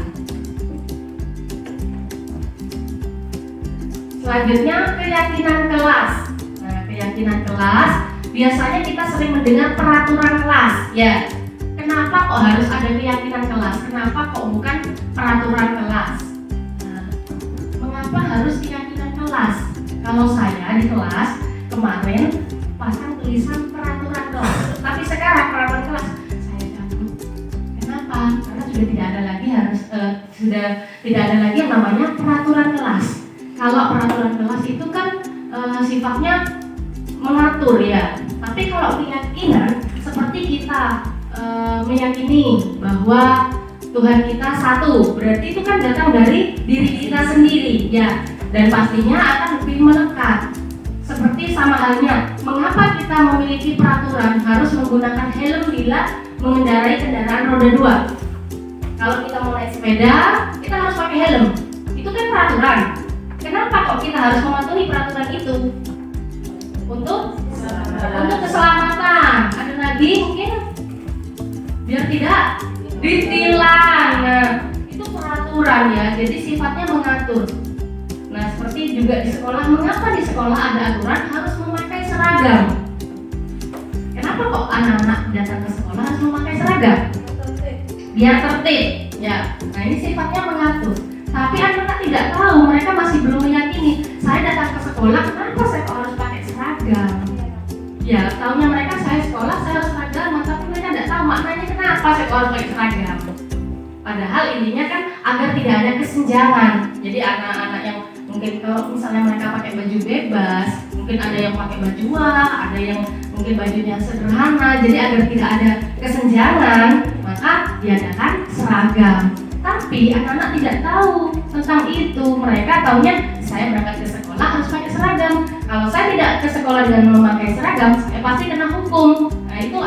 Selanjutnya keyakinan kelas. Nah, keyakinan kelas biasanya kita sering mendengar peraturan kelas. Ya, kenapa kok harus ada keyakinan kelas? Kenapa kok bukan peraturan kelas? Nah, mengapa harus keyakinan kelas? Kalau saya di kelas kemarin pasang tulisan peraturan kelas, tapi sekarang peraturan kelas saya cabut. Kenapa? Karena sudah tidak ada lagi yang namanya peraturan kelas. Kalau peraturan kelas itu kan sifatnya mengatur ya. Tapi kalau keyakinan seperti kita meyakini bahwa Tuhan kita satu, berarti itu kan datang dari diri kita sendiri ya. Dan pastinya akan lebih melekat. Seperti sama halnya, mengapa kita memiliki peraturan harus menggunakan helm bila mengendarai kendaraan roda 2? Kalau kita mau naik sepeda, kita harus pakai helm. Itu kan peraturan. Kenapa kok kita harus mematuhi peraturan itu? Untuk keselamatan. Ada lagi mungkin biar tidak ditilang. Nah, itu peraturan ya. Jadi sifatnya mengatur. juga di sekolah, mengapa di sekolah ada aturan harus memakai seragam? Kenapa kok anak-anak datang ke sekolah harus memakai seragam? Biar tertib, ya. Nah ini sifatnya mengatur. Tapi anak-anak tidak tahu, mereka masih belum meyakini. Saya datang ke sekolah, kenapa saya kok harus pakai seragam? Ya, tahunya mereka saya sekolah, saya harus seragam, tapi mereka tidak tahu maknanya kenapa saya kok harus pakai seragam. Padahal intinya kan agar tidak ada kesenjangan. Jadi anak-anak yang mungkin kalau misalnya mereka pakai baju bebas, mungkin ada yang pakai baju wah, ada yang mungkin bajunya sederhana. Jadi agar tidak ada kesenjangan, maka diadakan seragam. Tapi anak-anak tidak tahu tentang itu. Mereka taunya saya berangkat ke sekolah harus pakai seragam. Kalau saya tidak ke sekolah dengan memakai seragam, saya pasti kena hukum. Nah itu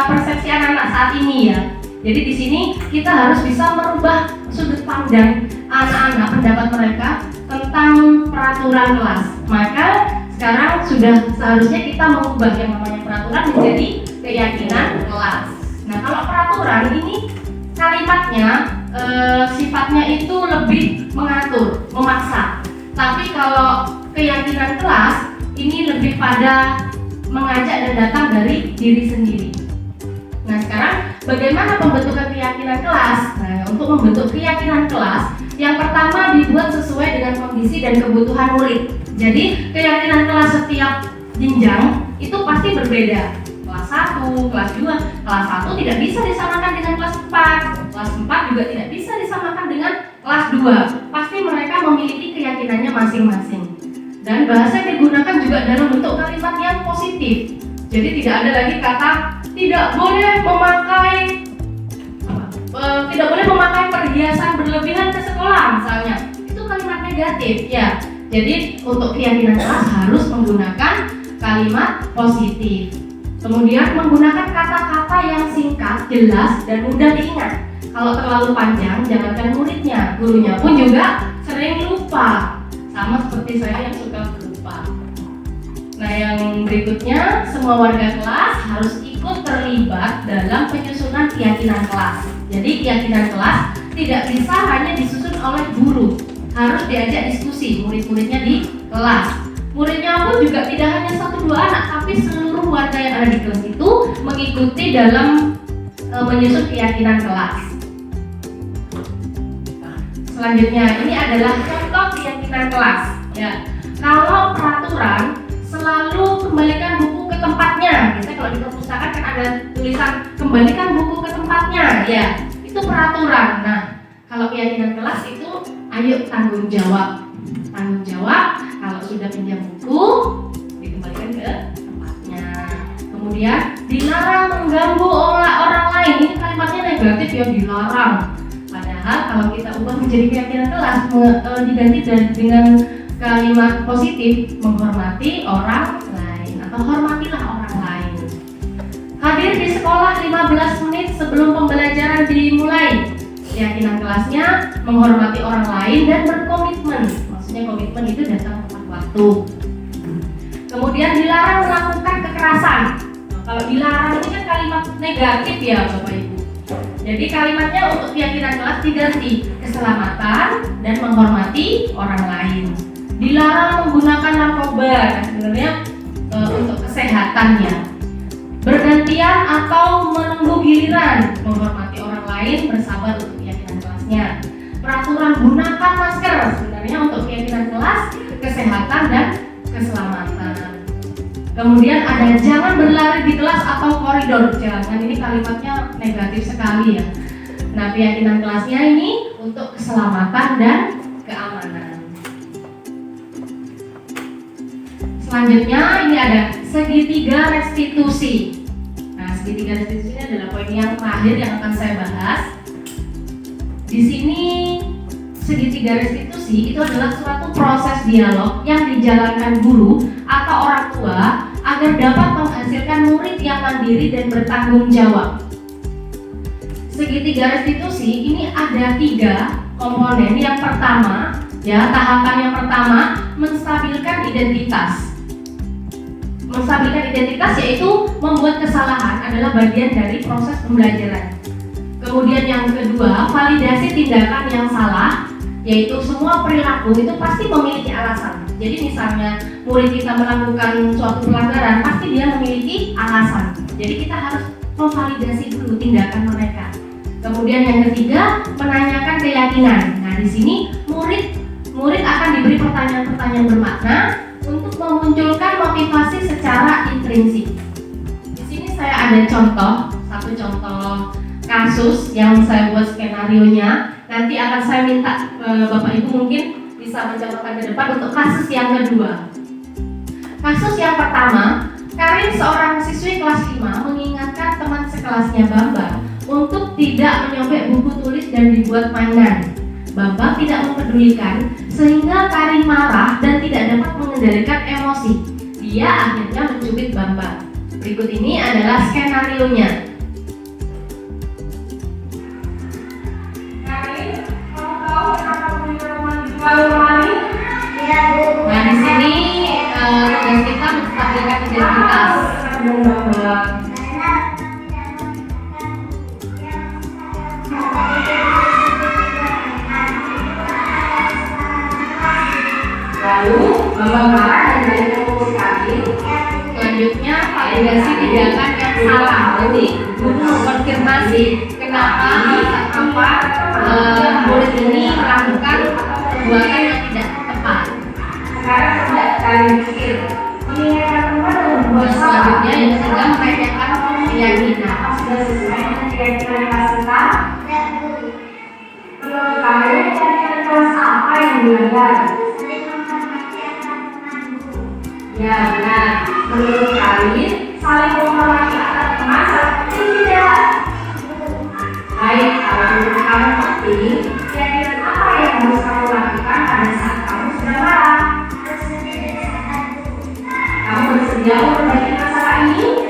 persepsi anak-anak saat ini ya. Jadi di sini kita harus bisa merubah sudut pandang anak-anak, pendapat mereka tentang peraturan kelas. Maka sekarang sudah seharusnya kita mengubah yang namanya peraturan menjadi keyakinan kelas. Nah kalau peraturan ini kalimatnya sifatnya itu lebih mengatur, memaksa. Tapi kalau keyakinan kelas ini lebih pada mengajak dan datang dari diri sendiri. Nah sekarang bagaimana pembentukan keyakinan kelas? Nah untuk membentuk keyakinan kelas, yang pertama dibuat sesuai dengan kondisi dan kebutuhan murid. Jadi keyakinan kelas setiap jenjang itu pasti berbeda. Kelas 1, kelas 2, kelas 1 tidak bisa disamakan dengan kelas 4. Kelas 4 juga tidak bisa disamakan dengan kelas 2. Pasti mereka memiliki keyakinannya masing-masing. Dan bahasa yang digunakan juga dalam bentuk kalimat yang positif. Jadi tidak ada lagi kata tidak boleh memakai perhiasan berlebihan ke sekolah misalnya. Itu kalimat negatif ya. Jadi untuk keyakinan kelas harus menggunakan kalimat positif. Kemudian menggunakan kata-kata yang singkat, jelas, dan mudah diingat. Kalau terlalu panjang, jangankan muridnya, gurunya pun juga sering lupa. Sama seperti saya yang suka lupa. Nah yang berikutnya, semua warga kelas harus ikut terlibat dalam penyusunan keyakinan kelas. Jadi keyakinan kelas tidak bisa hanya disusun oleh guru, harus diajak diskusi murid-muridnya di kelas. Muridnya pun juga tidak hanya 1-2 anak, tapi seluruh warga yang ada di kelas itu mengikuti dalam menyusun keyakinan kelas. Selanjutnya, ini adalah contoh keyakinan kelas. Ya, kalau peraturan selalu kembalikan buku ke tempatnya. Biasanya kalau di perpustakaan kan ada tulisan kembalikan buku ke tempatnya. Ya, itu peraturan. Nah, kalau keyakinan kelas itu, ayo tanggung jawab. Tanggung jawab. Kalau sudah pinjam buku, dikembalikan ke tempatnya. Kemudian dilarang mengganggu orang lain. Ini kalimatnya negatif ya, dilarang. Padahal kalau kita ubah menjadi keyakinan kelas, diganti dengan kalimat positif, menghormati orang lain atau hormatilah orang lain. Hadir di sekolah 15 menit sebelum pembelajaran dimulai. Keyakinan kelasnya menghormati orang lain dan berkomitmen. Maksudnya komitmen itu datang tepat waktu. Kemudian dilarang melakukan kekerasan. Nah, kalau dilarang ini kan kalimat negatif ya Bapak Ibu. Jadi kalimatnya untuk keyakinan kelas diganti keselamatan dan menghormati orang lain. Dilarang menggunakan narkoba. Nah, sebenarnya untuk kesehatannya. Bergantian atau menunggu giliran, menghormati orang lain, bersabar untuk keyakinan kelasnya. Peraturan gunakan masker, sebenarnya untuk keyakinan kelas, kesehatan dan keselamatan. Kemudian ada jangan berlari di kelas atau koridor. Jangan, ini kalimatnya negatif sekali ya. Nah, keyakinan kelasnya ini untuk keselamatan dan keamanan. Selanjutnya ini ada segitiga restitusi. Nah, segitiga restitusi ini adalah poin yang terakhir yang akan saya bahas. Di sini segitiga restitusi itu adalah suatu proses dialog yang dijalankan guru atau orang tua agar dapat menghasilkan murid yang mandiri dan bertanggung jawab. Segitiga restitusi ini ada 3 komponen. Yang pertama, ya tahapan yang pertama menstabilkan identitas. Menstabilkan identitas yaitu membuat kesalahan adalah bagian dari proses pembelajaran. Kemudian yang kedua, validasi tindakan yang salah. yaitu semua perilaku itu pasti memiliki alasan. Jadi misalnya murid kita melakukan suatu pelanggaran, pasti dia memiliki alasan. Jadi kita harus memvalidasi dulu tindakan mereka. Kemudian yang ketiga, menanyakan keyakinan. Nah, di sini murid akan diberi pertanyaan-pertanyaan bermakna untuk memunculkan motivasi secara intrinsik. Di sini saya ada satu contoh kasus yang saya buat skenarionya. Nanti akan saya minta Bapak Ibu mungkin bisa mencontohkan ke depan untuk kasus yang kedua. Kasus yang pertama, Karin seorang siswi kelas 5 mengingatkan teman sekelasnya Bambang untuk tidak menyobek buku tulis dan dibuat mainan. Bambang tidak mempedulikan sehingga Karin marah dan tidak dapat mengendalikan emosi. Dia akhirnya mencubit Bambang. Berikut ini adalah skenarionya. Karin, kamu tahu kenapa kemarin? Iya, Bu. Nah, di sini tugas kita menstabilkan identitas. Lalu Bambang marah dan dari Karin. Selanjutnya validasi tindakan yang salah. Jadi guru mengkonfirmasi kenapa murid ini melakukan perbuatan yang tidak tepat. Sekarang tidak kalian pikir. Mengingatkan teman membuat Selanjutnya yang ketiga menanyakan keyakinan. sudah sesuai dengan keyakinan kelas kita. Menurut kalian keyakinan kelas apa yang dilanggar? Ya benar. Menurut kalian saling menghormati antar teman seperti tidak? Baik, kalau menurut kamu penting, keyakinan apa yang harus kamu lakukan pada saat kamu sedang marah? Kamu bersedia memperbaiki masalah ini?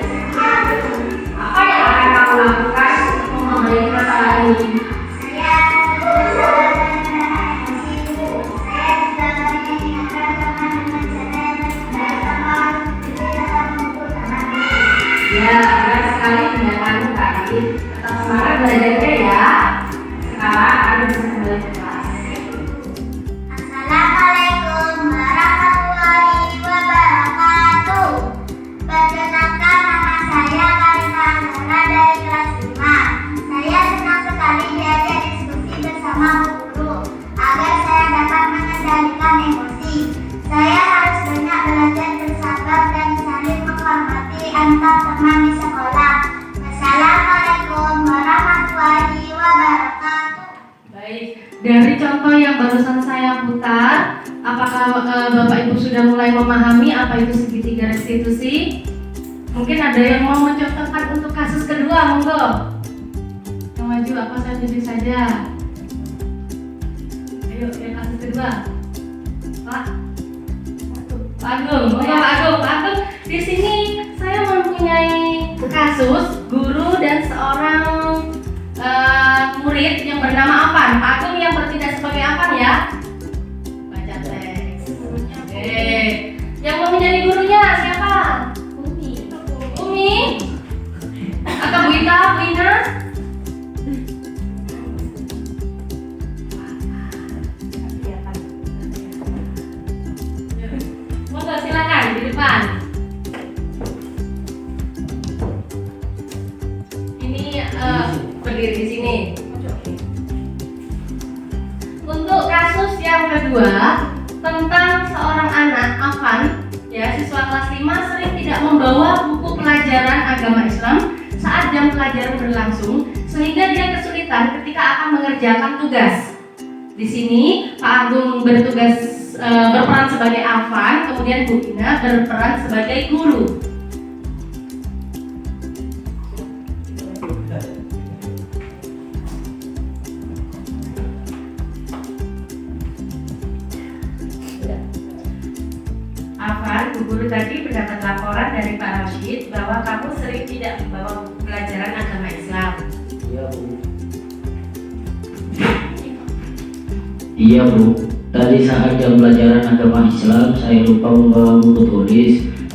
Apa yang akan kamu lakukan untuk memperbaiki masalah ini? Ya, benar sekali tindakanmu tadi. Tetap semangat belajarnya ya. Sekarang ada bisa kembali ke kelas. Assalamualaikum warahmatullahi wabarakatuh. Perkenalkan, nama saya Karina Nora dari kelas 5. Saya senang sekali diajak diskusi bersama Bu Guru agar saya dapat mengendalikan emosi. Saya harus banyak belajar bersabar dan saling menghormati antar teman di sekolah. Assalamualaikum warahmatullahi wabarakatuh. Baik, dari contoh yang barusan saya putar, apakah Bapak Ibu sudah mulai memahami apa itu segitiga restitusi? Mungkin ada yang mau mencontohkan untuk kasus kedua, monggo. Yang maju, apa saya tunjuk saja. Ayo, yang kasus kedua. Pak Agung, monggo Pak Agung. Pak Agung, di sini saya mempunyai kasus guru dan seorang murid yang bernama Afan. Pak Agung yang bertindak sebagai Afan ya. Baca teks. Oke. Yang mau menjadi gurunya siapa? Umi. Atau Bu Ita, Bu Ina? Monggo silakan di depan. Ini berdiri di sini. Untuk kasus yang kedua tentang seorang anak Afan, ya siswa kelas 5 sering tidak membawa buku pelajaran agama Islam saat jam pelajaran berlangsung sehingga dia kesulitan ketika akan mengerjakan tugas. Di sini Pak Agung berperan sebagai Afan, kemudian Bu Ina berperan sebagai guru. Afan, Bu Guru tadi mendapat laporan dari Pak Rashid bahwa kamu sering tidak membawa buku pelajaran agama Islam. Iya Bu. Iya Bu. Tadi saat jam pelajaran agama Islam saya lupa membawa buku tulis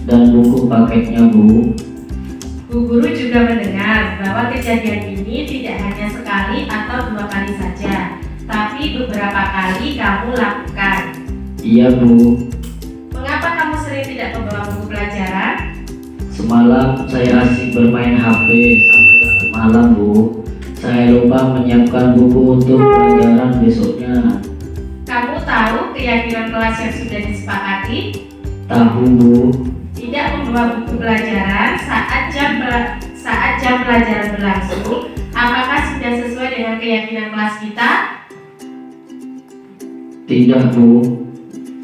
dan buku paketnya Bu. Bu Guru juga mendengar bahwa kejadian ini tidak hanya sekali atau 2 kali saja, tapi beberapa kali kamu lakukan. Iya Bu, Mengapa kamu sering tidak membawa buku pelajaran? semalam saya asik bermain HP sampai larut malam Bu. Saya lupa menyiapkan buku untuk pelajaran besoknya. Kamu tahu keyakinan kelas yang sudah disepakati? Tahu Bu, Tidak membawa buku pelajaran saat jam pelajaran berlangsung. Apakah sudah sesuai dengan keyakinan kelas kita? tidak Bu.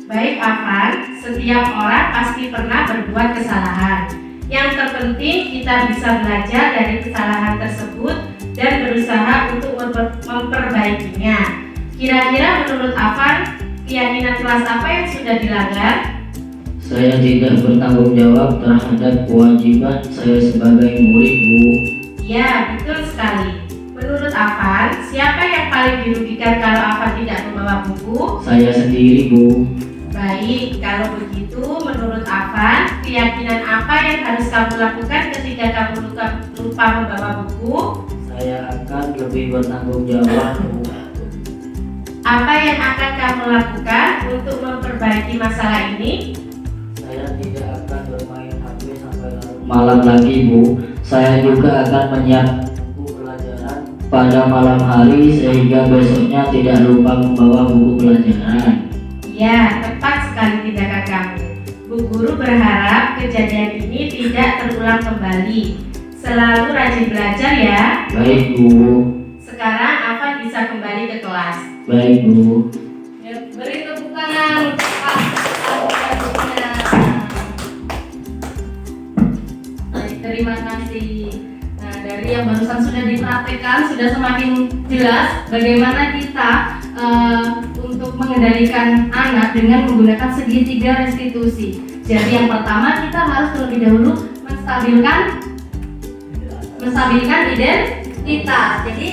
Baik Afan, setiap orang pasti pernah berbuat kesalahan. Yang terpenting kita bisa belajar dari kesalahan tersebut dan berusaha untuk memperbaikinya. Kira-kira menurut Afan, keyakinan kelas apa yang sudah dilanggar? Saya tidak bertanggung jawab terhadap kewajiban saya sebagai murid Bu. Ya, betul sekali. Menurut Afan, siapa yang paling dirugikan kalau Afan tidak membawa buku? Saya sendiri Bu. Baik, kalau begitu menurut Afan, keyakinan apa yang harus kamu lakukan ketika kamu lupa membawa buku? Saya akan lebih bertanggung jawab Bu. Apa yang akan kamu lakukan untuk memperbaiki masalah ini? Saya tidak akan bermain HP sampai larut malam lagi Bu. Saya juga akan menyiapkan buku pelajaran pada malam hari sehingga besoknya tidak lupa membawa buku pelajaran. Ya, tepat sekali tindakan kamu. Bu Guru berharap kejadian ini tidak terulang kembali. Selalu rajin belajar ya. Baik Bu. Sekarang Afan bisa kembali ke kelas. Baik Bu. Ya, beri tepuk tangan untuk Pak. Baik, terima kasih. Nah, dari yang barusan sudah dipraktekkan sudah semakin jelas bagaimana kita untuk mengendalikan anak dengan menggunakan segitiga restitusi. Jadi yang pertama kita harus terlebih dahulu menstabilkan identitas. Jadi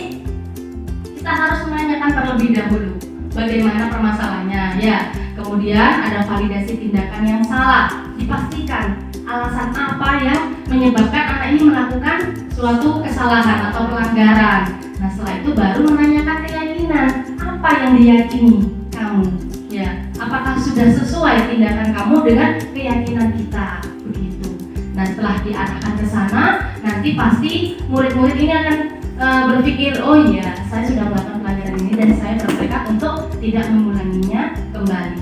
kita harus menanyakan terlebih dahulu bagaimana permasalahannya ya. Kemudian ada validasi tindakan yang salah, dipastikan alasan apa yang menyebabkan anak ini melakukan suatu kesalahan atau pelanggaran. Nah, setelah itu baru menanyakan keyakinan apa yang diyakini kamu ya, apakah sudah sesuai tindakan kamu dengan keyakinan kita begitu. Nah, setelah diarahkan ke sana, nanti pasti murid-murid ini akan berpikir, oh iya, saya sudah melakukan pelajaran ini dan saya bertekad untuk tidak mengulanginya kembali.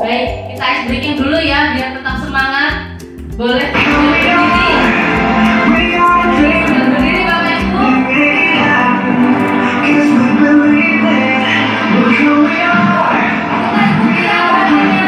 Baik, kita ice breaking dulu ya biar tetap semangat. Boleh berdiri. Sudah berdiri Bapak Ibu? Kita ikuti arahannya.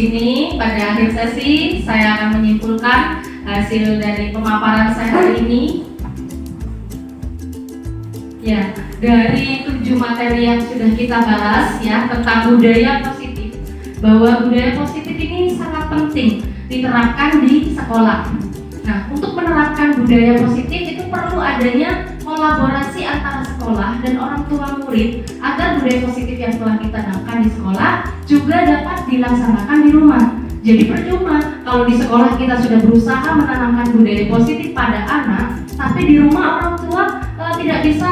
sini pada akhir sesi saya akan menyimpulkan hasil dari pemaparan saya hari ini. Ya, dari 7 materi yang sudah kita bahas ya tentang budaya positif, bahwa budaya positif ini sangat penting diterapkan di sekolah. Nah, untuk menerapkan budaya positif itu perlu adanya kolaborasi antara sekolah dan orang tua murid agar budaya positif yang telah kita tanamkan di sekolah juga dapat dilaksanakan di rumah. Jadi percuma kalau di sekolah kita sudah berusaha menanamkan budaya positif pada anak, tapi di rumah orang tua tidak bisa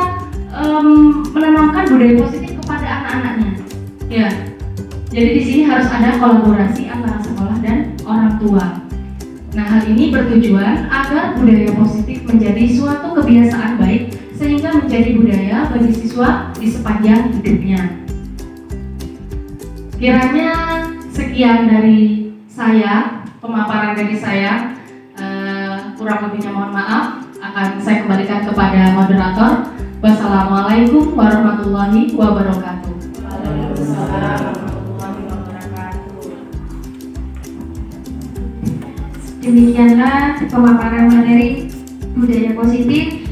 menanamkan budaya positif kepada anak-anaknya. Ya, jadi di sini harus ada kolaborasi antara sekolah dan orang tua. Nah, hal ini bertujuan agar budaya positif menjadi suatu kebiasaan baik sehingga menjadi budaya bagi siswa di sepanjang hidupnya. Kiranya sekian dari saya, pemaparan dari saya. Kurang lebihnya mohon maaf. Akan saya kembalikan kepada moderator. Wassalamualaikum warahmatullahi wabarakatuh. Waalaikumsalam warahmatullahi wabarakatuh. Demikianlah pemaparan materi budaya positif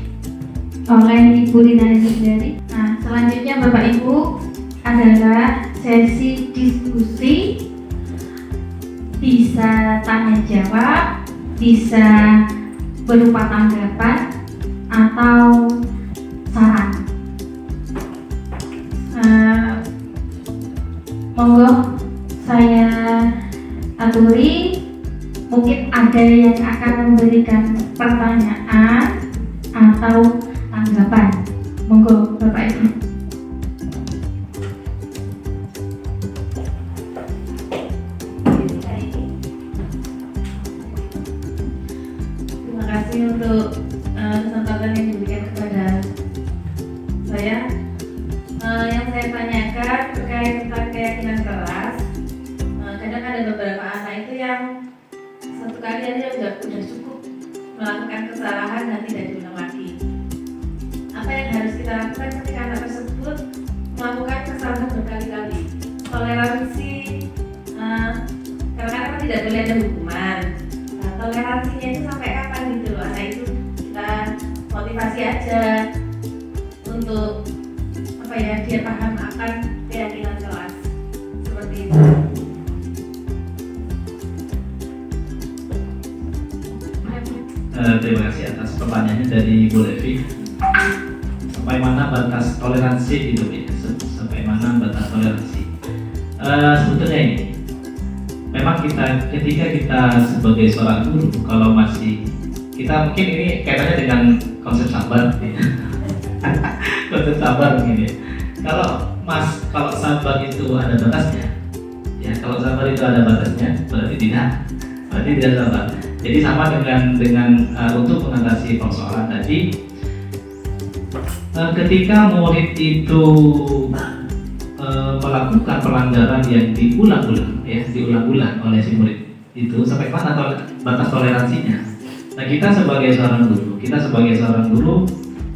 oleh Ibu Rina Sendiri. Nah, selanjutnya Bapak Ibu adalah sesi diskusi, bisa tanya jawab, bisa berupa tanggapan atau saran. Monggo saya aturi, mungkin ada yang akan memberikan pertanyaan atau tanggapan. Monggo Bapak Ibu. Terima kasih untuk kesempatan yang diberikan kepada saya. Yang saya tanyakan terkait tentang keyakinan keras. Kadang ada beberapa anak itu yang satu kali aja udah cukup melakukan kesalahan dan tidak diulang lagi. Apa yang harus kita lakukan ketika anak tersebut melakukan kesalahan berkali-kali? Toleransi, karena tidak boleh ada hukuman. Nah, toleransinya itu sampai kapan gitu? Anak itu kita motivasi aja untuk apa ya, dia paham akan keyakinan kelas seperti itu. Terima kasih atas pertanyaannya dari Bu Levi. Sampai mana batas toleransi itu? Sampai mana batas toleransi? Sebetulnya ini, memang ketika kita sebagai seorang guru, kalau masih kita mungkin ini kaitannya dengan konsep sabar, konsep sabar mungkin ya. Kalau sabar itu ada batasnya, ya kalau sabar itu ada batasnya, berarti tidak sabar. Jadi sama dengan untuk mengatasi persoalan tadi, ketika murid itu melakukan pelanggaran yang diulang-ulang oleh si murid itu, sampai mana batas toleransinya? Nah, kita sebagai seorang guru,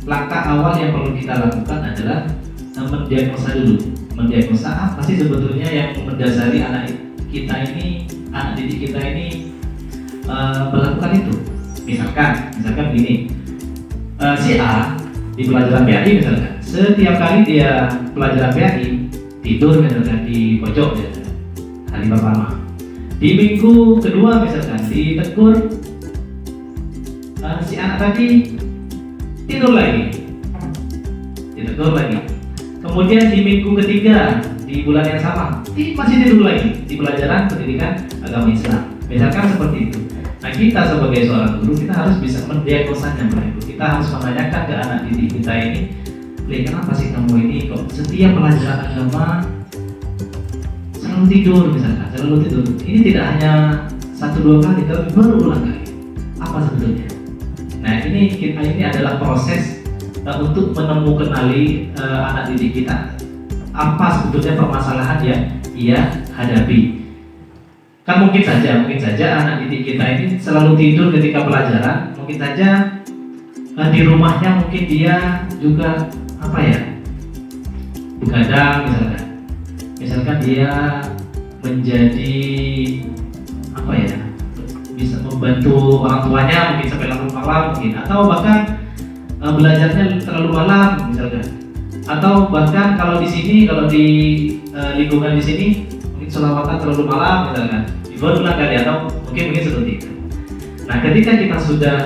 langkah awal yang perlu kita lakukan adalah mendiagnosa dulu. Mendiagnosa apa sih sebetulnya yang mendasari anak didik kita ini melakukan itu. Misalkan begini, si A di pelajaran PAI misalkan, setiap kali dia pelajaran PAI tidur misalkan di pojok hari pertama. Di minggu kedua misalkan ditegur, si anak tadi tidur lagi. Kemudian di minggu ketiga di bulan yang sama masih tidur lagi di pelajaran pendidikan agama Islam. Misalkan seperti itu. Nah, kita sebagai seorang guru, kita harus bisa mendiagnosanya, kita harus menanyakan ke anak didik kita ini, kenapa sih kamu ini kok setiap pelajaran agama selalu tidur misalkan, ini tidak hanya 1-2 kali, tapi berulang kali. Apa sebetulnya? Nah, ini adalah proses untuk menemukan anak didik kita, apa sebetulnya permasalahan yang ia hadapi. Kan mungkin saja anak didik kita ini selalu tidur ketika pelajaran, mungkin saja di rumahnya mungkin dia juga begadang misalkan dia menjadi apa ya, bisa membantu orang tuanya mungkin sampai larut malam mungkin, atau bahkan belajarnya terlalu malam misalkan, atau bahkan kalau di sini, kalau di lingkungan di sini mungkin sholawatan terlalu malam misalkan, dibuat kali, atau mungkin seperti itu. Nah, ketika kita sudah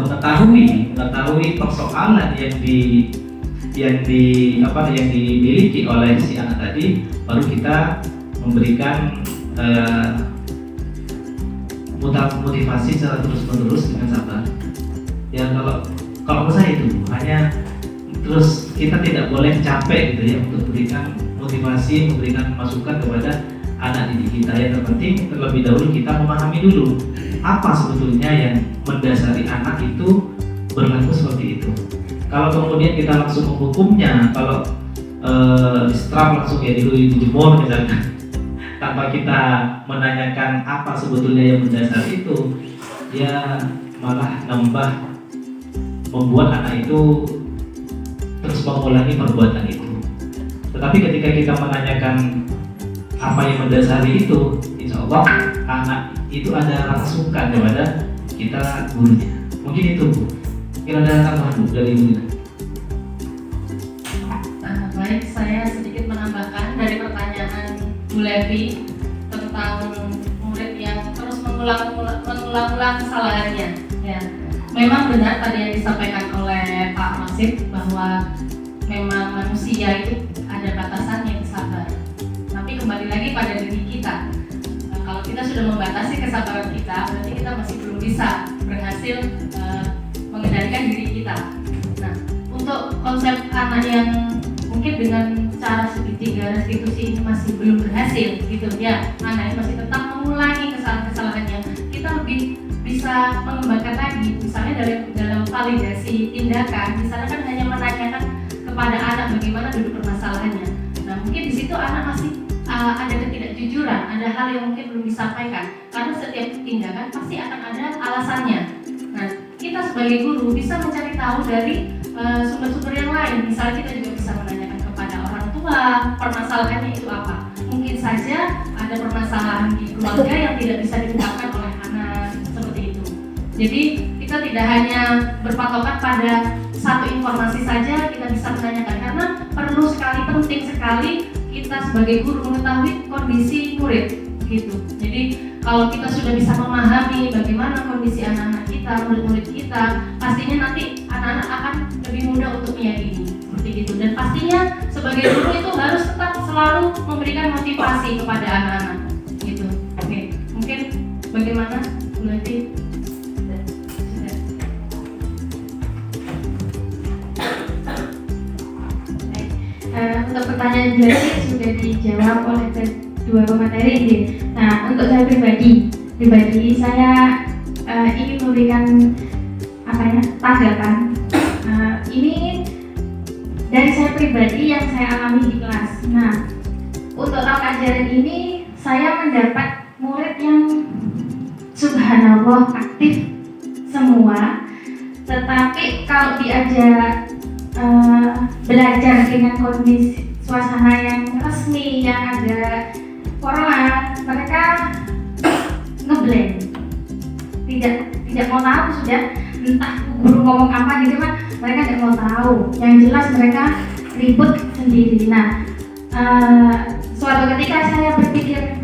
mengetahui persoalan yang dimiliki oleh si anak tadi, baru kita memberikan motivasi secara terus-menerus dengan sabar. Ya, kalau menurut saya itu hanya terus, kita tidak boleh capek gitu ya untuk memberikan motivasi, memberikan masukan kepada anak didik kita. Yang terpenting terlebih dahulu kita memahami dulu apa sebetulnya yang mendasari anak itu berlaku seperti itu. Kalau kemudian kita langsung menghukumnya, kalau disetrap langsung ya dijemur misalkan, tanpa kita menanyakan apa sebetulnya yang mendasari itu, ya malah membuat anak itu terus mengulangi perbuatan itu. Tetapi ketika kita menanyakan apa yang mendasari itu, insya Allah anak itu ada rasa suka kepada kita gurunya. Mungkin itu Bu. Mungkin ada tambahan Bu dari Ibu. Baik, saya sedikit menambahkan dari pertanyaan Bu Levi tentang murid yang terus mengulang-ulang kesalahannya. Ya, memang benar tadi yang disampaikan oleh Pak Masif bahwa memang manusia itu ada batasannya sabar. Tapi kembali lagi pada diri kita. Nah, kalau kita sudah membatasi kesabaran kita, berarti kita masih belum bisa berhasil mengendalikan diri kita. Nah, untuk konsep anak yang mungkin dengan cara segitiga restitusi ini masih belum berhasil gitu ya, anaknya masih tetap mengulangi kesalahan-kesalahannya, kita lebih bisa mengembangkan lagi, misalnya dalam validasi tindakan, misalnya kan hanya menanyakan kepada anak bagaimana duduk permasalahannya. Nah, mungkin di situ anak masih ada ketidakjujuran, ada hal yang mungkin belum disampaikan, karena setiap tindakan pasti akan ada alasannya. Nah, kita sebagai guru bisa mencari tahu dari sumber-sumber yang lain. Misalnya kita juga bisa menanyakan kepada orang tua permasalahannya itu apa. Mungkin saja ada permasalahan di keluarga yang tidak bisa diungkapkan oleh anak, seperti itu. Jadi kita tidak hanya berpatokan pada satu informasi saja kita bisa menanyakan, karena perlu sekali, penting sekali kita sebagai guru mengetahui kondisi murid gitu. Jadi kalau kita sudah bisa memahami bagaimana kondisi anak-anak kita, murid-murid kita, pastinya nanti anak-anak akan lebih mudah untuk meyakini seperti itu. Dan pastinya sebagai guru itu harus tetap selalu memberikan motivasi kepada anak-anak gitu. Oke, mungkin bagaimana Bu Levi? Untuk pertanyaan Jadi sudah dijawab oleh kedua pemateri ini. Nah, untuk saya pribadi saya ingin memberikan tanggapan. Ini dari saya pribadi yang saya alami di kelas. Nah, untuk tahun ajaran ini saya mendapat murid yang subhanallah aktif semua, tetapi kalau diajak belajar dengan kondisi suasana yang resmi, yang ada formal, mereka ngeblank, tidak mau tahu, sudah entah guru ngomong apa gitu kan, mereka tidak mau tahu. Yang jelas mereka ribut sendiri. Nah, suatu ketika saya berpikir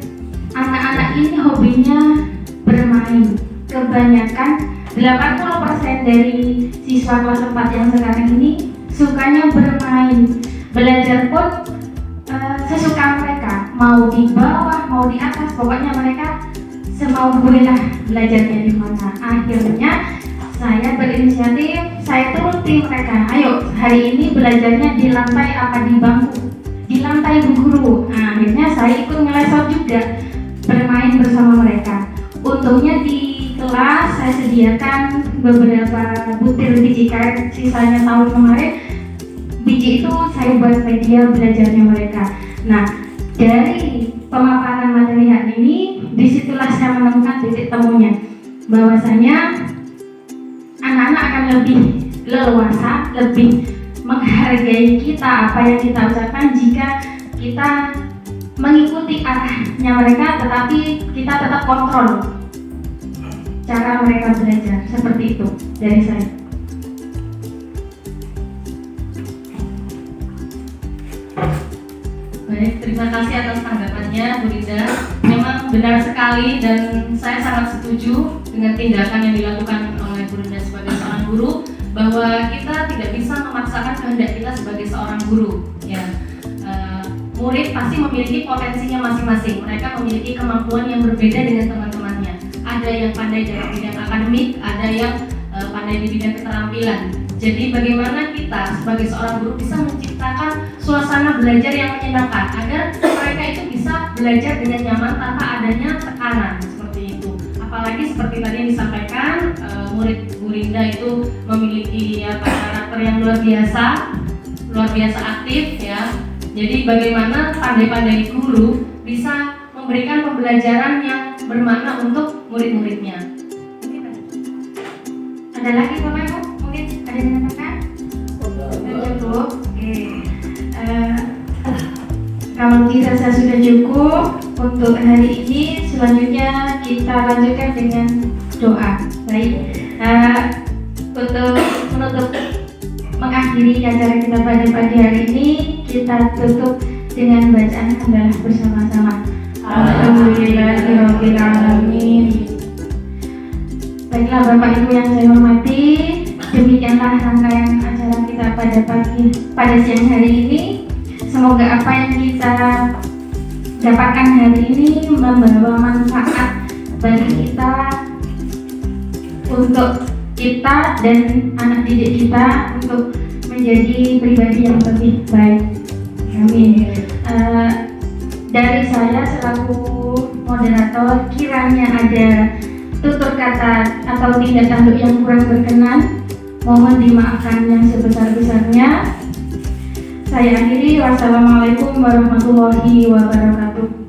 anak-anak ini hobinya bermain. Kebanyakan 80% dari siswa kelas 4 yang sekarang ini sukanya bermain. Belajar pun sesuka mereka, mau di bawah, mau di atas, pokoknya mereka semau bolehlah belajarnya di mana. Akhirnya saya berinisiatif, saya turuti mereka, ayo hari ini belajarnya di lantai apa di bangku, di lantai Bu Guru. Nah, akhirnya saya ikut ngelesot juga, bermain bersama mereka. Untungnya di kelas saya sediakan beberapa butir biji karet sisanya tahun kemarin. Biji itu saya buat media belajarnya mereka. Nah, dari pemaparan materi hari ini, disitulah saya menemukan titik temunya, bahwasanya anak-anak akan lebih leluasa, lebih menghargai kita, apa yang kita ucapkan jika kita mengikuti arahnya mereka, tetapi kita tetap kontrol cara mereka belajar. Seperti itu dari saya. Baik, terima kasih atas tanggapannya Bu Rinda. Memang benar sekali dan saya sangat setuju dengan tindakan yang dilakukan oleh Bu Rinda sebagai seorang guru, bahwa kita tidak bisa memaksakan kehendak kita sebagai seorang guru. Ya, murid pasti memiliki potensinya masing-masing. Mereka memiliki kemampuan yang berbeda dengan teman-temannya. Ada yang pandai dalam bidang akademik, ada yang pandai di bidang keterampilan. Jadi bagaimana kita sebagai seorang guru bisa menciptakan suasana belajar yang menyenangkan agar mereka itu bisa belajar dengan nyaman tanpa adanya tekanan seperti itu. Apalagi seperti tadi yang disampaikan, murid Bu Rinda itu memiliki karakter yang luar biasa aktif ya. Jadi bagaimana pandai-pandai guru bisa memberikan pembelajaran yang bermakna untuk murid-muridnya. Ada lagi Bapak Ibu? Mungkin ada yang menambahkan? Sudah cukup. Oke. Kalau dirasa sudah cukup untuk hari ini, selanjutnya kita lanjutkan dengan doa. Baik. Untuk menutup mengakhiri acara kita pada pagi hari ini, kita tutup dengan bacaan hamdalah bersama-sama. Alhamdulillahirabbil alamin. Baiklah Bapak Ibu yang saya hormati, demikianlah rangkaian acara kita pada siang hari ini. Semoga apa yang kita dapatkan hari ini membawa manfaat bagi kita, untuk kita dan anak didik kita untuk menjadi pribadi yang lebih baik. Amin. Dari saya selaku moderator, kiranya ada tutur kata atau tindak tanduk yang kurang berkenan, mohon dimaafkan yang sebesar-besarnya. Saya akhiri, wassalamualaikum warahmatullahi wabarakatuh.